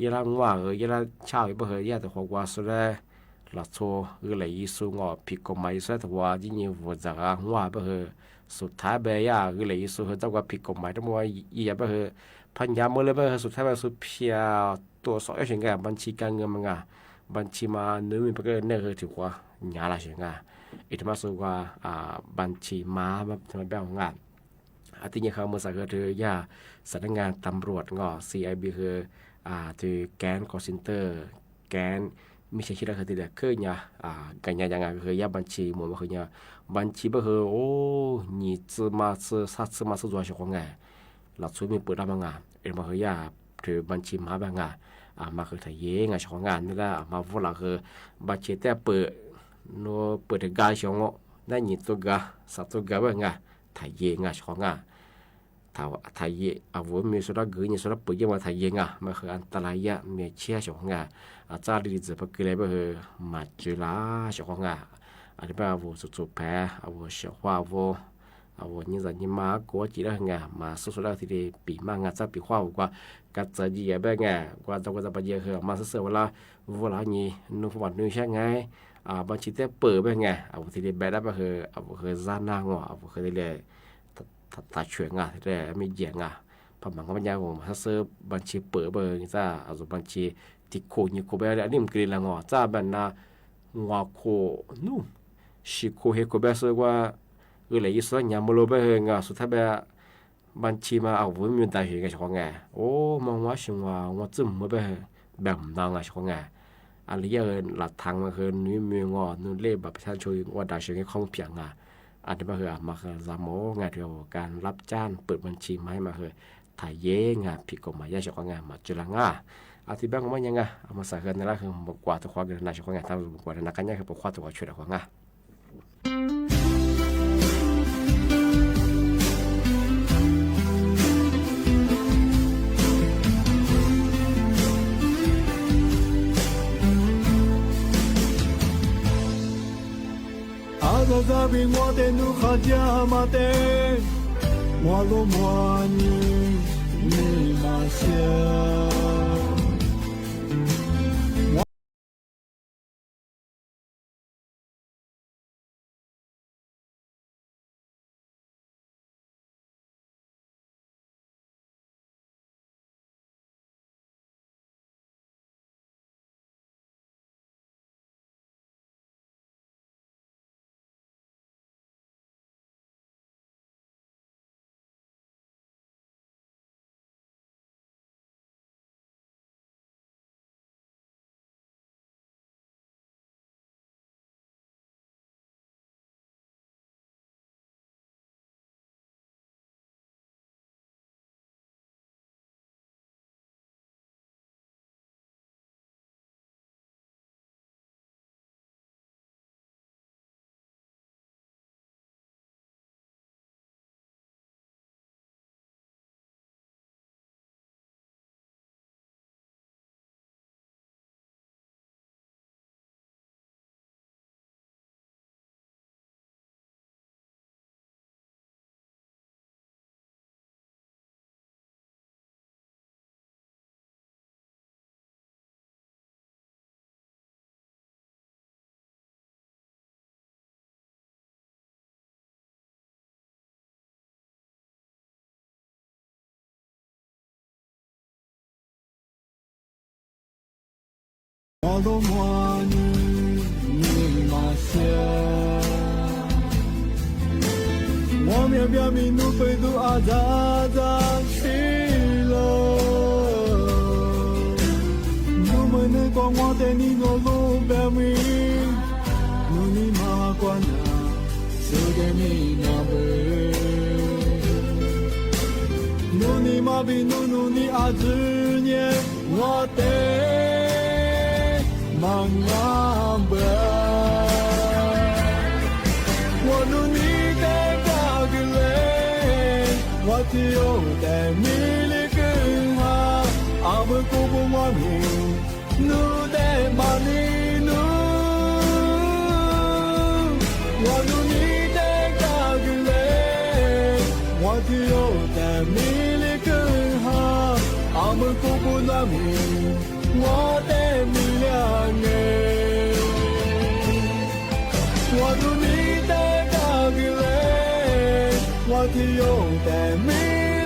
ยี่ละว่ายี่ละเช่าอยู่บ่เหยแต่หัวว่าสุดแล้วหลักโชเลยยี่สูงผิดกฎหมายสุดแต่ว่ายิ่งหัวจักว่าบ่เหสุดท้ายเบียเลยยี่สูงแต่ว่าผิดกฎหมายทั้งว่ายี่บ่เหพันยามมือเลยบ่เหสุดท้ายบ่สุดเพียตัวสอยเฉยบัญชีการเงินมันบัญชีมาเนื้อมีประกันเนี่ยคือถือว่าหยาละเฉยอีกทั้งสุดว่าบัญชีมาแบบทำไมแบบงานที่นี่เขาเมื่อสักก็คือยาสำนักงานตำรวจCIB คือที่แกนคอร์เซนเตอร์แกนไม่ใช่ชื่อคือที่เด็กคือเนี่ยกันยังไงคือยาบัญชีหมดว่าคือเนี่ยบัญชีก็คือโอ้นี่ซื้อมาซื้อซัดซื้อมาซื้อตัวเฉพาะไงหลักสูตรมีเปิดรับงานเอ็มคือยาถือบัญชีมาแบบงานมาคือถ่ายเย่งเฉพาะงานนี่แหละมาพูดหลักคือบัญชีแต่เปิดโนเปิดกายเฉพาะได้ยินตัวกาสัตว์ตัวกาแบบงานถ่ายเย่งเฉพาะงานถ่ายเย่วุธมีสุดาเกยสุดาปุ๋ยมาถ่ายเย่มันคืออันตรายมีเชี่ยเฉพาะงานจ้าดีจะไปเกลี่ยไปคือมาจุฬาเฉพาะงานอันนี้เป็นวุธสุดแพ้วุธเฉพาะวุธนี่จะนี่มากัวจีได้ไงมาสุดาที่ดีปีมางานจะปีขว้าวกว่ากัดจะยี่แบบไงกว่าจะไปเยอะคือมาเสือเวลาวุธนี้นุ่มวันนุ่มใช่ไงบัญชีแต่เปิดแบบไงวุธที่ดีแบบได้ก็คือซาหน้างวุธคือได้ถ้าช่วยแต่ไม่เยี่ยงพอมันก็ไม่ยากผมถ้าซื้อบัญชีเปิดเบอร์นี่จ้าเอาบัญชีที่โคนี่โคแบบอันนี้มันกรีละจ้าแบบน่ะโคนู่ชิโคเฮโคแบบซื้อว่าเลยยิ่งสุดยามโลแบบสุดท้ายแบบบัญชีมาเอาไว้มีแต่เหตุการณ์ของโอ้มองว่าชิงว่าจึ้มมาแบบดังของอะไรอย่างหลักทางมันคือนุ่มนุ่มเล่แบบประชาชนว่าได้เชิงของเพียงอันนี้มาคือมาคือสามโมงานเดียวการรับจ้างเปิดบัญชีมาให้มาคือถ่ายเย่งผิดกฎหมายเฉพาะงานมาจุฬาอธิบายว่ายังไงเอามาใส่กันนั่นแหละคือบกว่าตัวความเดินหน้าเฉพาะงานทำบกว่านักการเงินคือบกว่าตัวช่วยของงาน在比我的努哈加马的，我罗摩尼尼玛夏。我都满你你嘛想，我面表明路飞度啊咋咋西了，路门的光我带你我路表明，路你嘛关啊，手给你那边。努尼玛比努尼阿之年，我得忙啊不，我努尼的高个嘞，我只有在米里更好，阿不古不我命，努得马尼努，我努尼的高个嘞，我只有在米。阿们古不难明，我的米两哎，我努你的高个嘞，我只有在米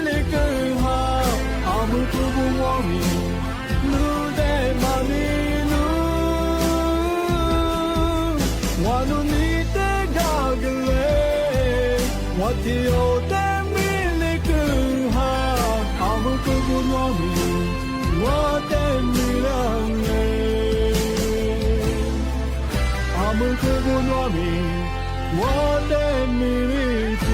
里更好。阿们古不我明，努的马尼努，我努你的高个嘞，我只有在米里更好。阿们古不我明，我的米两哎，阿们古不我明，我的米里住。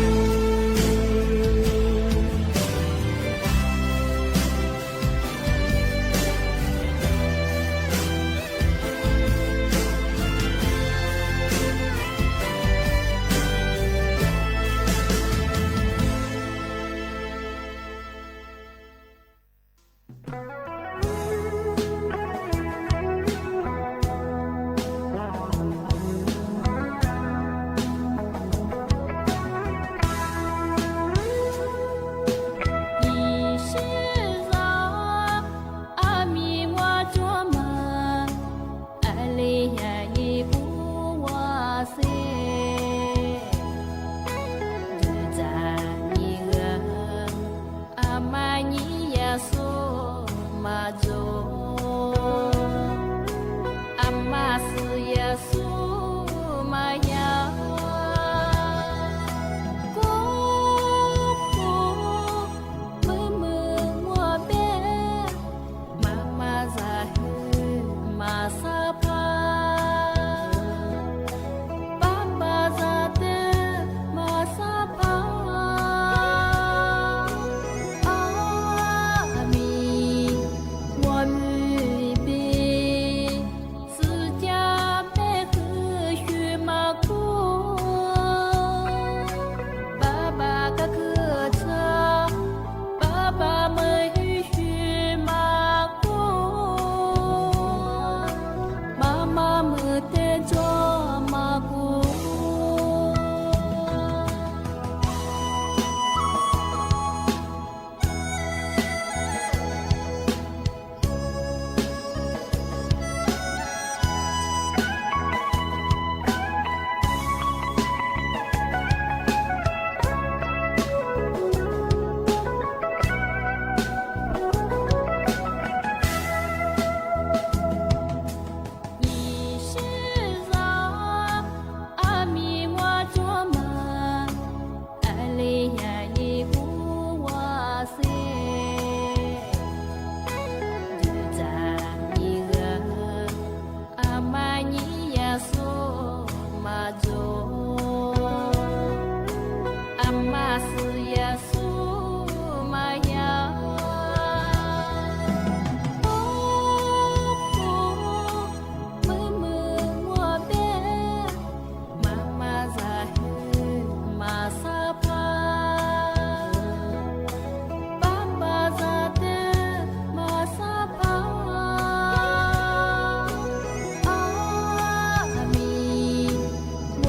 我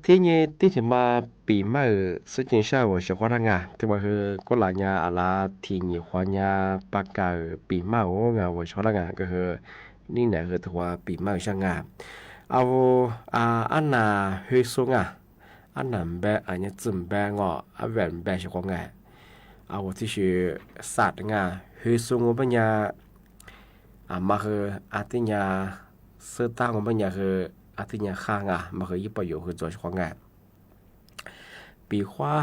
ที่นี่ที่ถึงมาปีใหม่ซึ่งจริงใช่ว่าชาวบ้านงาที่ว่าคือก็หลายงาอะไรที่นี่ความงาประกาศปีใหม่ว่างาว่าชาวบ้านงาก็คือนี่แหละคือตัวปีใหม่ช่างงาเอาอันน่ะเฮซุงอันนั้นแบบอันนี้จึงแบบงออันแบบแบบชาวงาเอาที่ชื่อสัตว์งาเฮซุงว่าเป็นยามาคืออาทิยาเสื้อตั้งว่าเป็นยาคืออาทิตย์ข้างมาเคยยี่ปอยู่คือตัวของงานปีขวา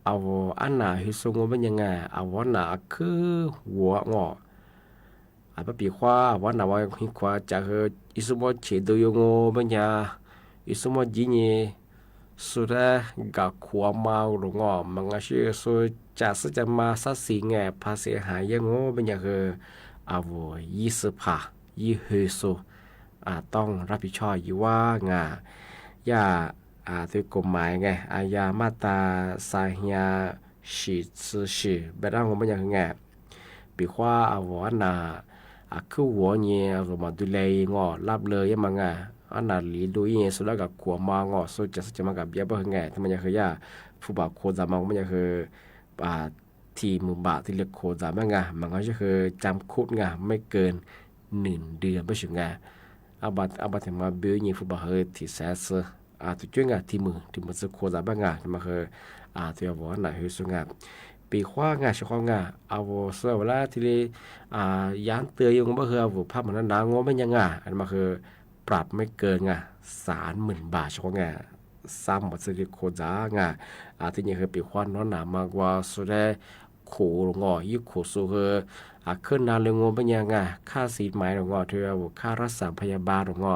เอาอันน่ะฮิซุงเป็นยังไงเอาวันน่ะคือหัวงอปีขวาวันน่ะว่าฮิขวาจะคืออิสมอเฉดยงเป็นยาอิสมอจีนี่สุดากับขวามาหรืองอมันก็ชื่อสุจะสุจะมาสักสิ่งไงภาษีหายยังงเป็นยาคือเอา20%ยี่เฮซุต้องรับผิดชอบอยู่ว่างาอย่าถือกฎหมายไงอาญามาตรา344แบบนั้นผมไม่อยากไงปีขวาวันน่ะคือหัวเนี่ยเรามาดูแลงอรับเลยยังมังอันน่ะลีดูยังสุดแล้วกับขวามางอสุดจะมากับเบี้ยบ่ไงทำไมอยากคือย่าผู้บ่าวโคจามังไม่อยากคือทีมือบาที่เรียกโคจามังมันก็จะคือจำคุกไม่เกิน1 เดือนไม่ถึงอาบัดถึงมาเบี้ยยิงฟุตบอลเฮที่แสสตุจ้วยที่มือจะโคจาบ้างมาคือที่ว่าน่ะเฮสุปีขวางชาวเอาเสื้อเวลาที่ยานเตือนยังบ่คือเอาภาพมันนางงไม่ยังอันมาคือปรับไม่เกิน30,000 บาทชาวซ้ำบัดสิโคจาที่นี่คือปีขวานอนหนามากกว่าสุดโขงยิ่งโขสูคือขึ้นนาเรื่องงเป็นยังค่าสีไม้หรืองเธอค่ารักษาพยาบาลหรือง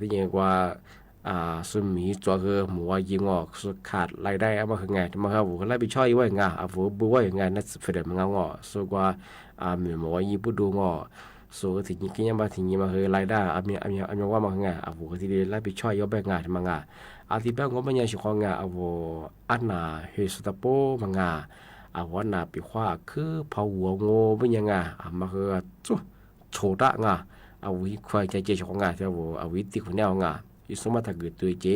ที่ยังว่าสุมีตัวคือหมูยิงสุดขาดรายได้มาคือไงมาครับผมก็รับผิดชอบอยู่ว่าไงผมบอกว่าอย่างไงนั่นเฟรมมันสุดว่ามีหมูยิงผู้ดูสุดที่ยิ่งยังมาที่ยิ่งมาคือรายได้มีว่ามาคือไงผมก็ที่ได้รับผิดชอบอยู่แบบไงมังที่แบบงบมันยังสุดของไงอันน่ะเฮสุตาโปมังวันน่ะปีขวาคือเผาหัวโง่เป็นยังไงมาคือโฉดวิควายใจเจของงาที่ว่าวิติของแนวอิสมาถ้าเกิดตัวเจ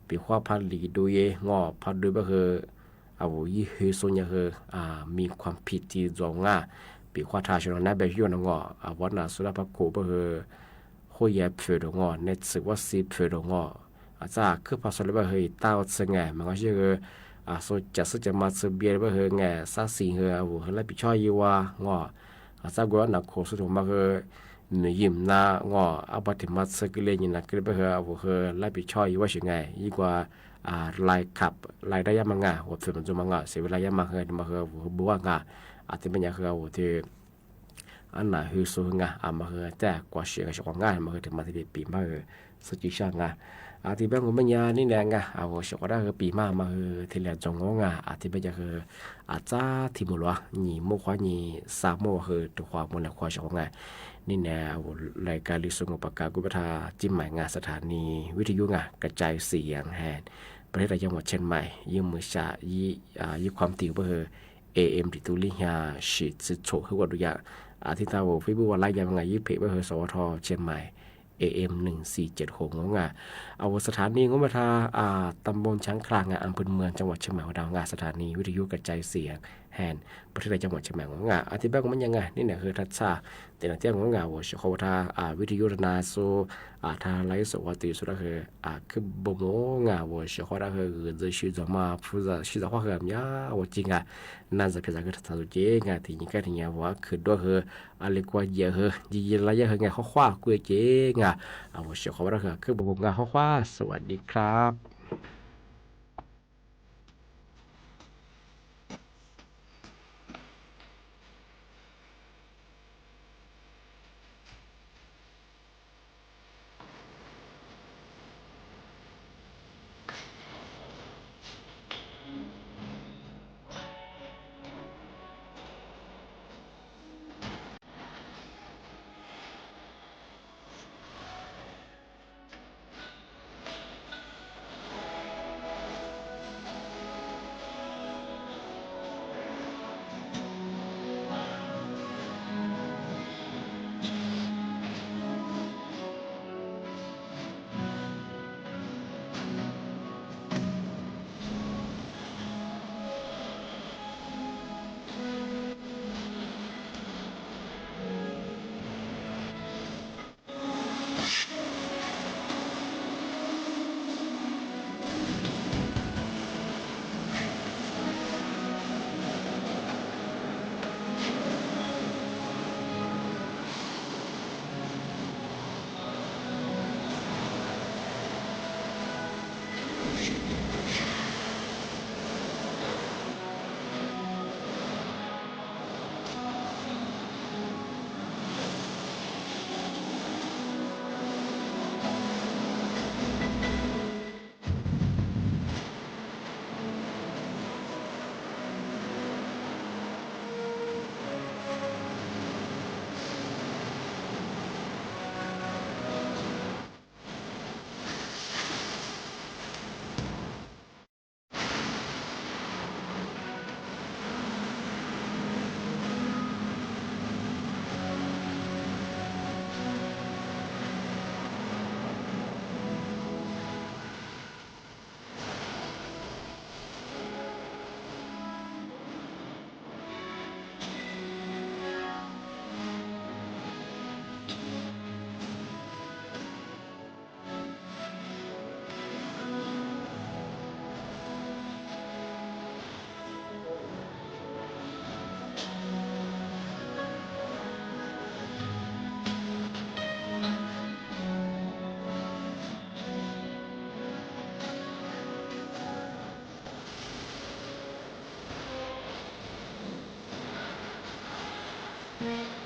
ปีขวาพันลีดูพันดูก็คือยี่เฮโซนคือมีความผิดที่จงปีขวาทาชนนั้นแบบย้อนวันน่ะสุดาพักโกก็คือห้อยเผือเน็ตสึกว่าซีเผืออาจจะคือภาษาแบบเฮ้ยต้าสึงไงมันก็ชื่อสุดจะมาสืบเบียร์ไปเฮงไงสักสิ่งเฮารับผิดชอบอยู่ว่สักวันนักโคสุดมาเฮมียิ้มหน้างบัติมาสึกเลยนี่นะคือไปเฮรับผิดชอบอยู่ว่าสิ่งไงยิ่งกว่าลายขับลายได้ยังมังหัวเสือมันจะมังเสียเวลายังมาเฮมาเฮบัวอาจจะเป็นอย่างที่อันน่ะคือสูงมาเฮแต่กว่าเสียกับชาวงานมาเฮถึงมาที่ปีมาเฮสุดยิ่งช่างที่แบบผมไม่ยานี่แหละชาวได้คือปีมาคือที่แหลจงที่แบบจะคืออาจจะที่มุลวะนี่มุขวานี่สามโมคือตัวความมันและความชาวนี่แนวรายการลิสงปากกากุปทาจิ้มหมายสถานีวิทยุกระจายเสียงแห่งประเทศจังหวัดเชียงใหม่ยืมมือชายี่ความถี่ก็คือ AM ที่ตุลิฮาชิดสุดโฉคือว่าดูอย่างที่ตาวฟิบูวันไล่ยังไงยี่เพก็คือสวทเชียงใหม่AM 1476สถานีงบประทาตำบลช้างคลางอำเภอเมืองจังหวัดเชียงใหม่ดาวสถานีวิทยุกระจายเสียงแห่งประเทศจังหวัดเชียงใหม่อธิบายมันยังไงนี่คือทัศน์แต่ละเที่ยงว่าชาวทาวิทยุนาโซทาไลฟ์สวัสดีสุดคือบ่มว่าชาวทาคือจะชื่อจะมาพูดชื่อจะว่าคือว่าจริงน่าจะเป็นการทัศน์จริงที่นี่ก็ที่นี่ว่าคือด้วยคืออะไรกว่าเยอะยี่ระยะไงข้อความกูจริงว่าชาวทาคือบ่มข้อความสวัสดีครับ Hãy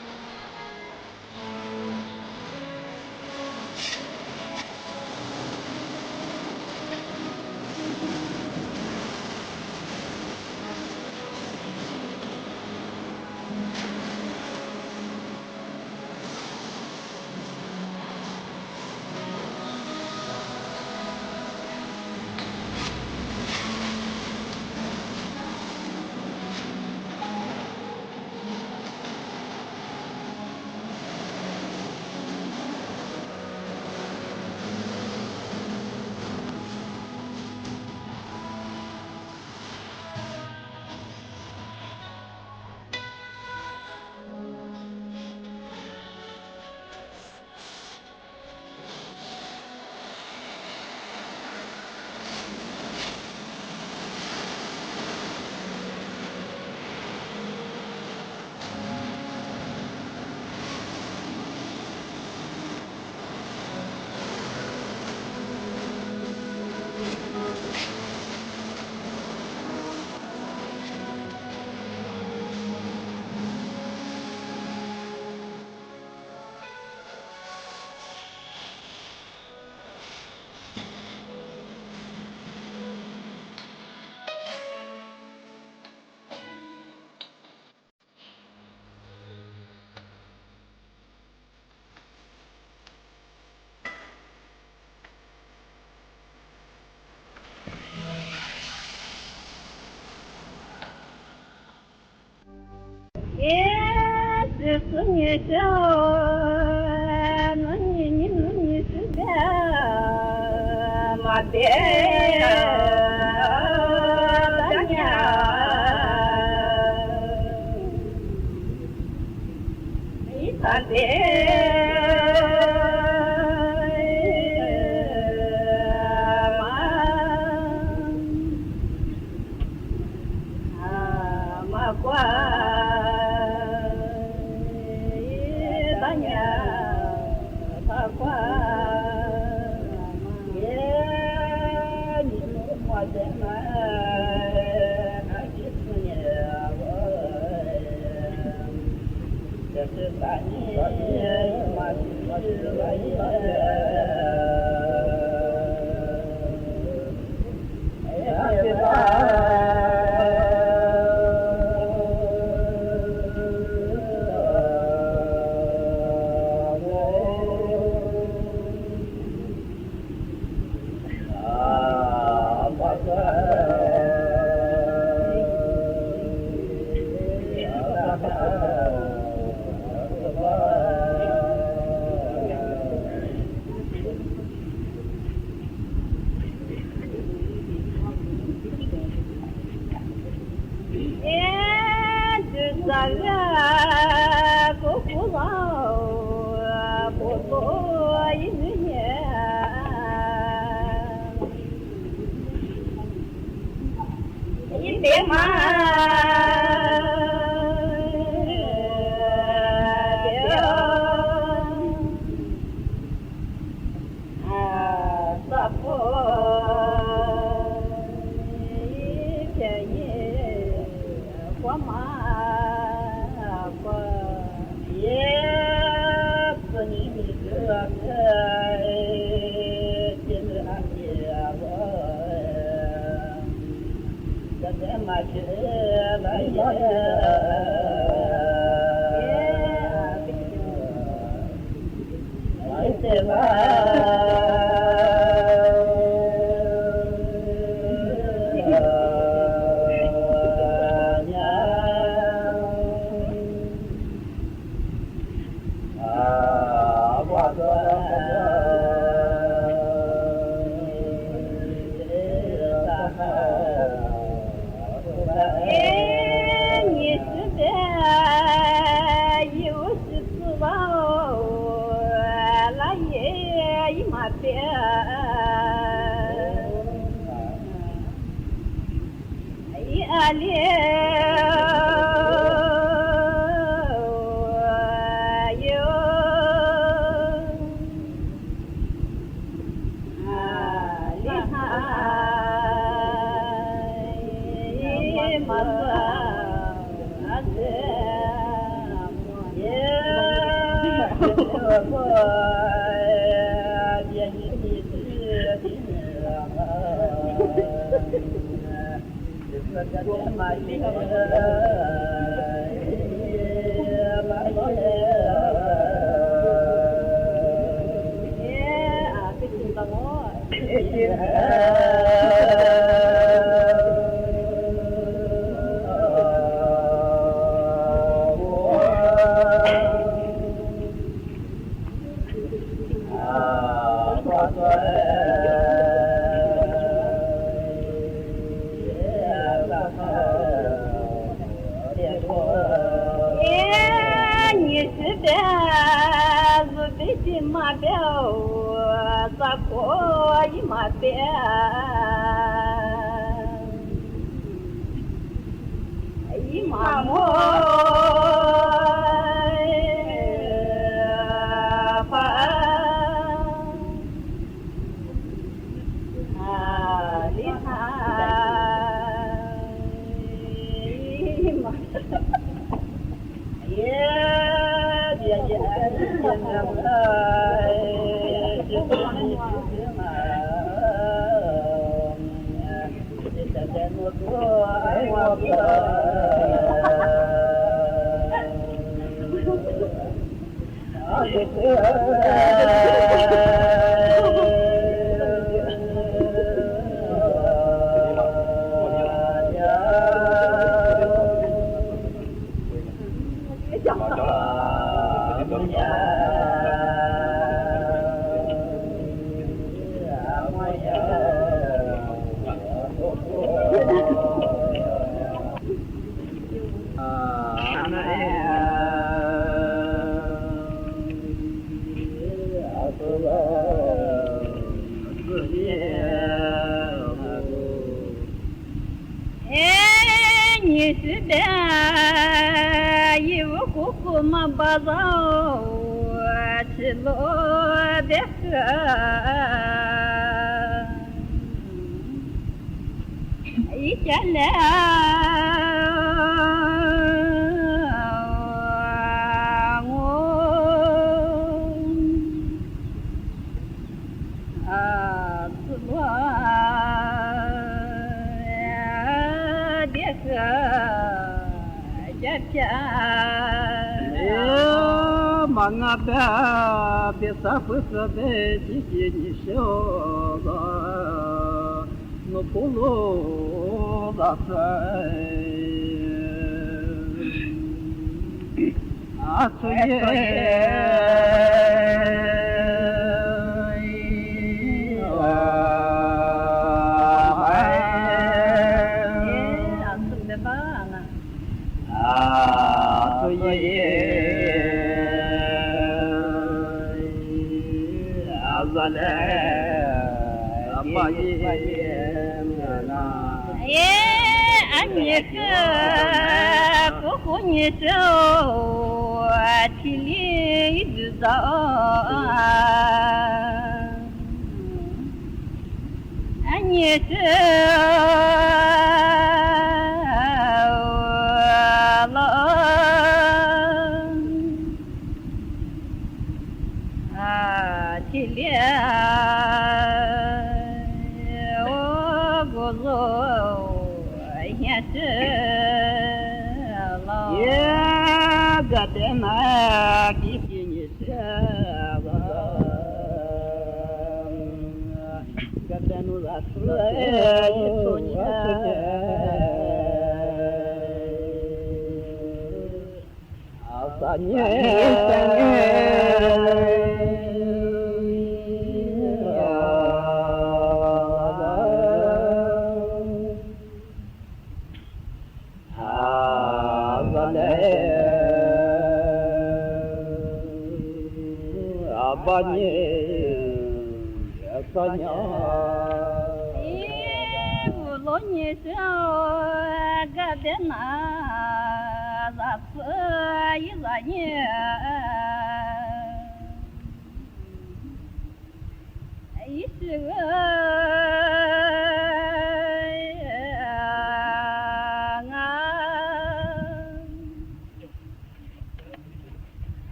subscribe cho kênh Ghiền Mì Gõ để không bỏ lỡ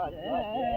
Hãy subscribe cho kênh Ghiền Mì Gõ để không bỏ lỡ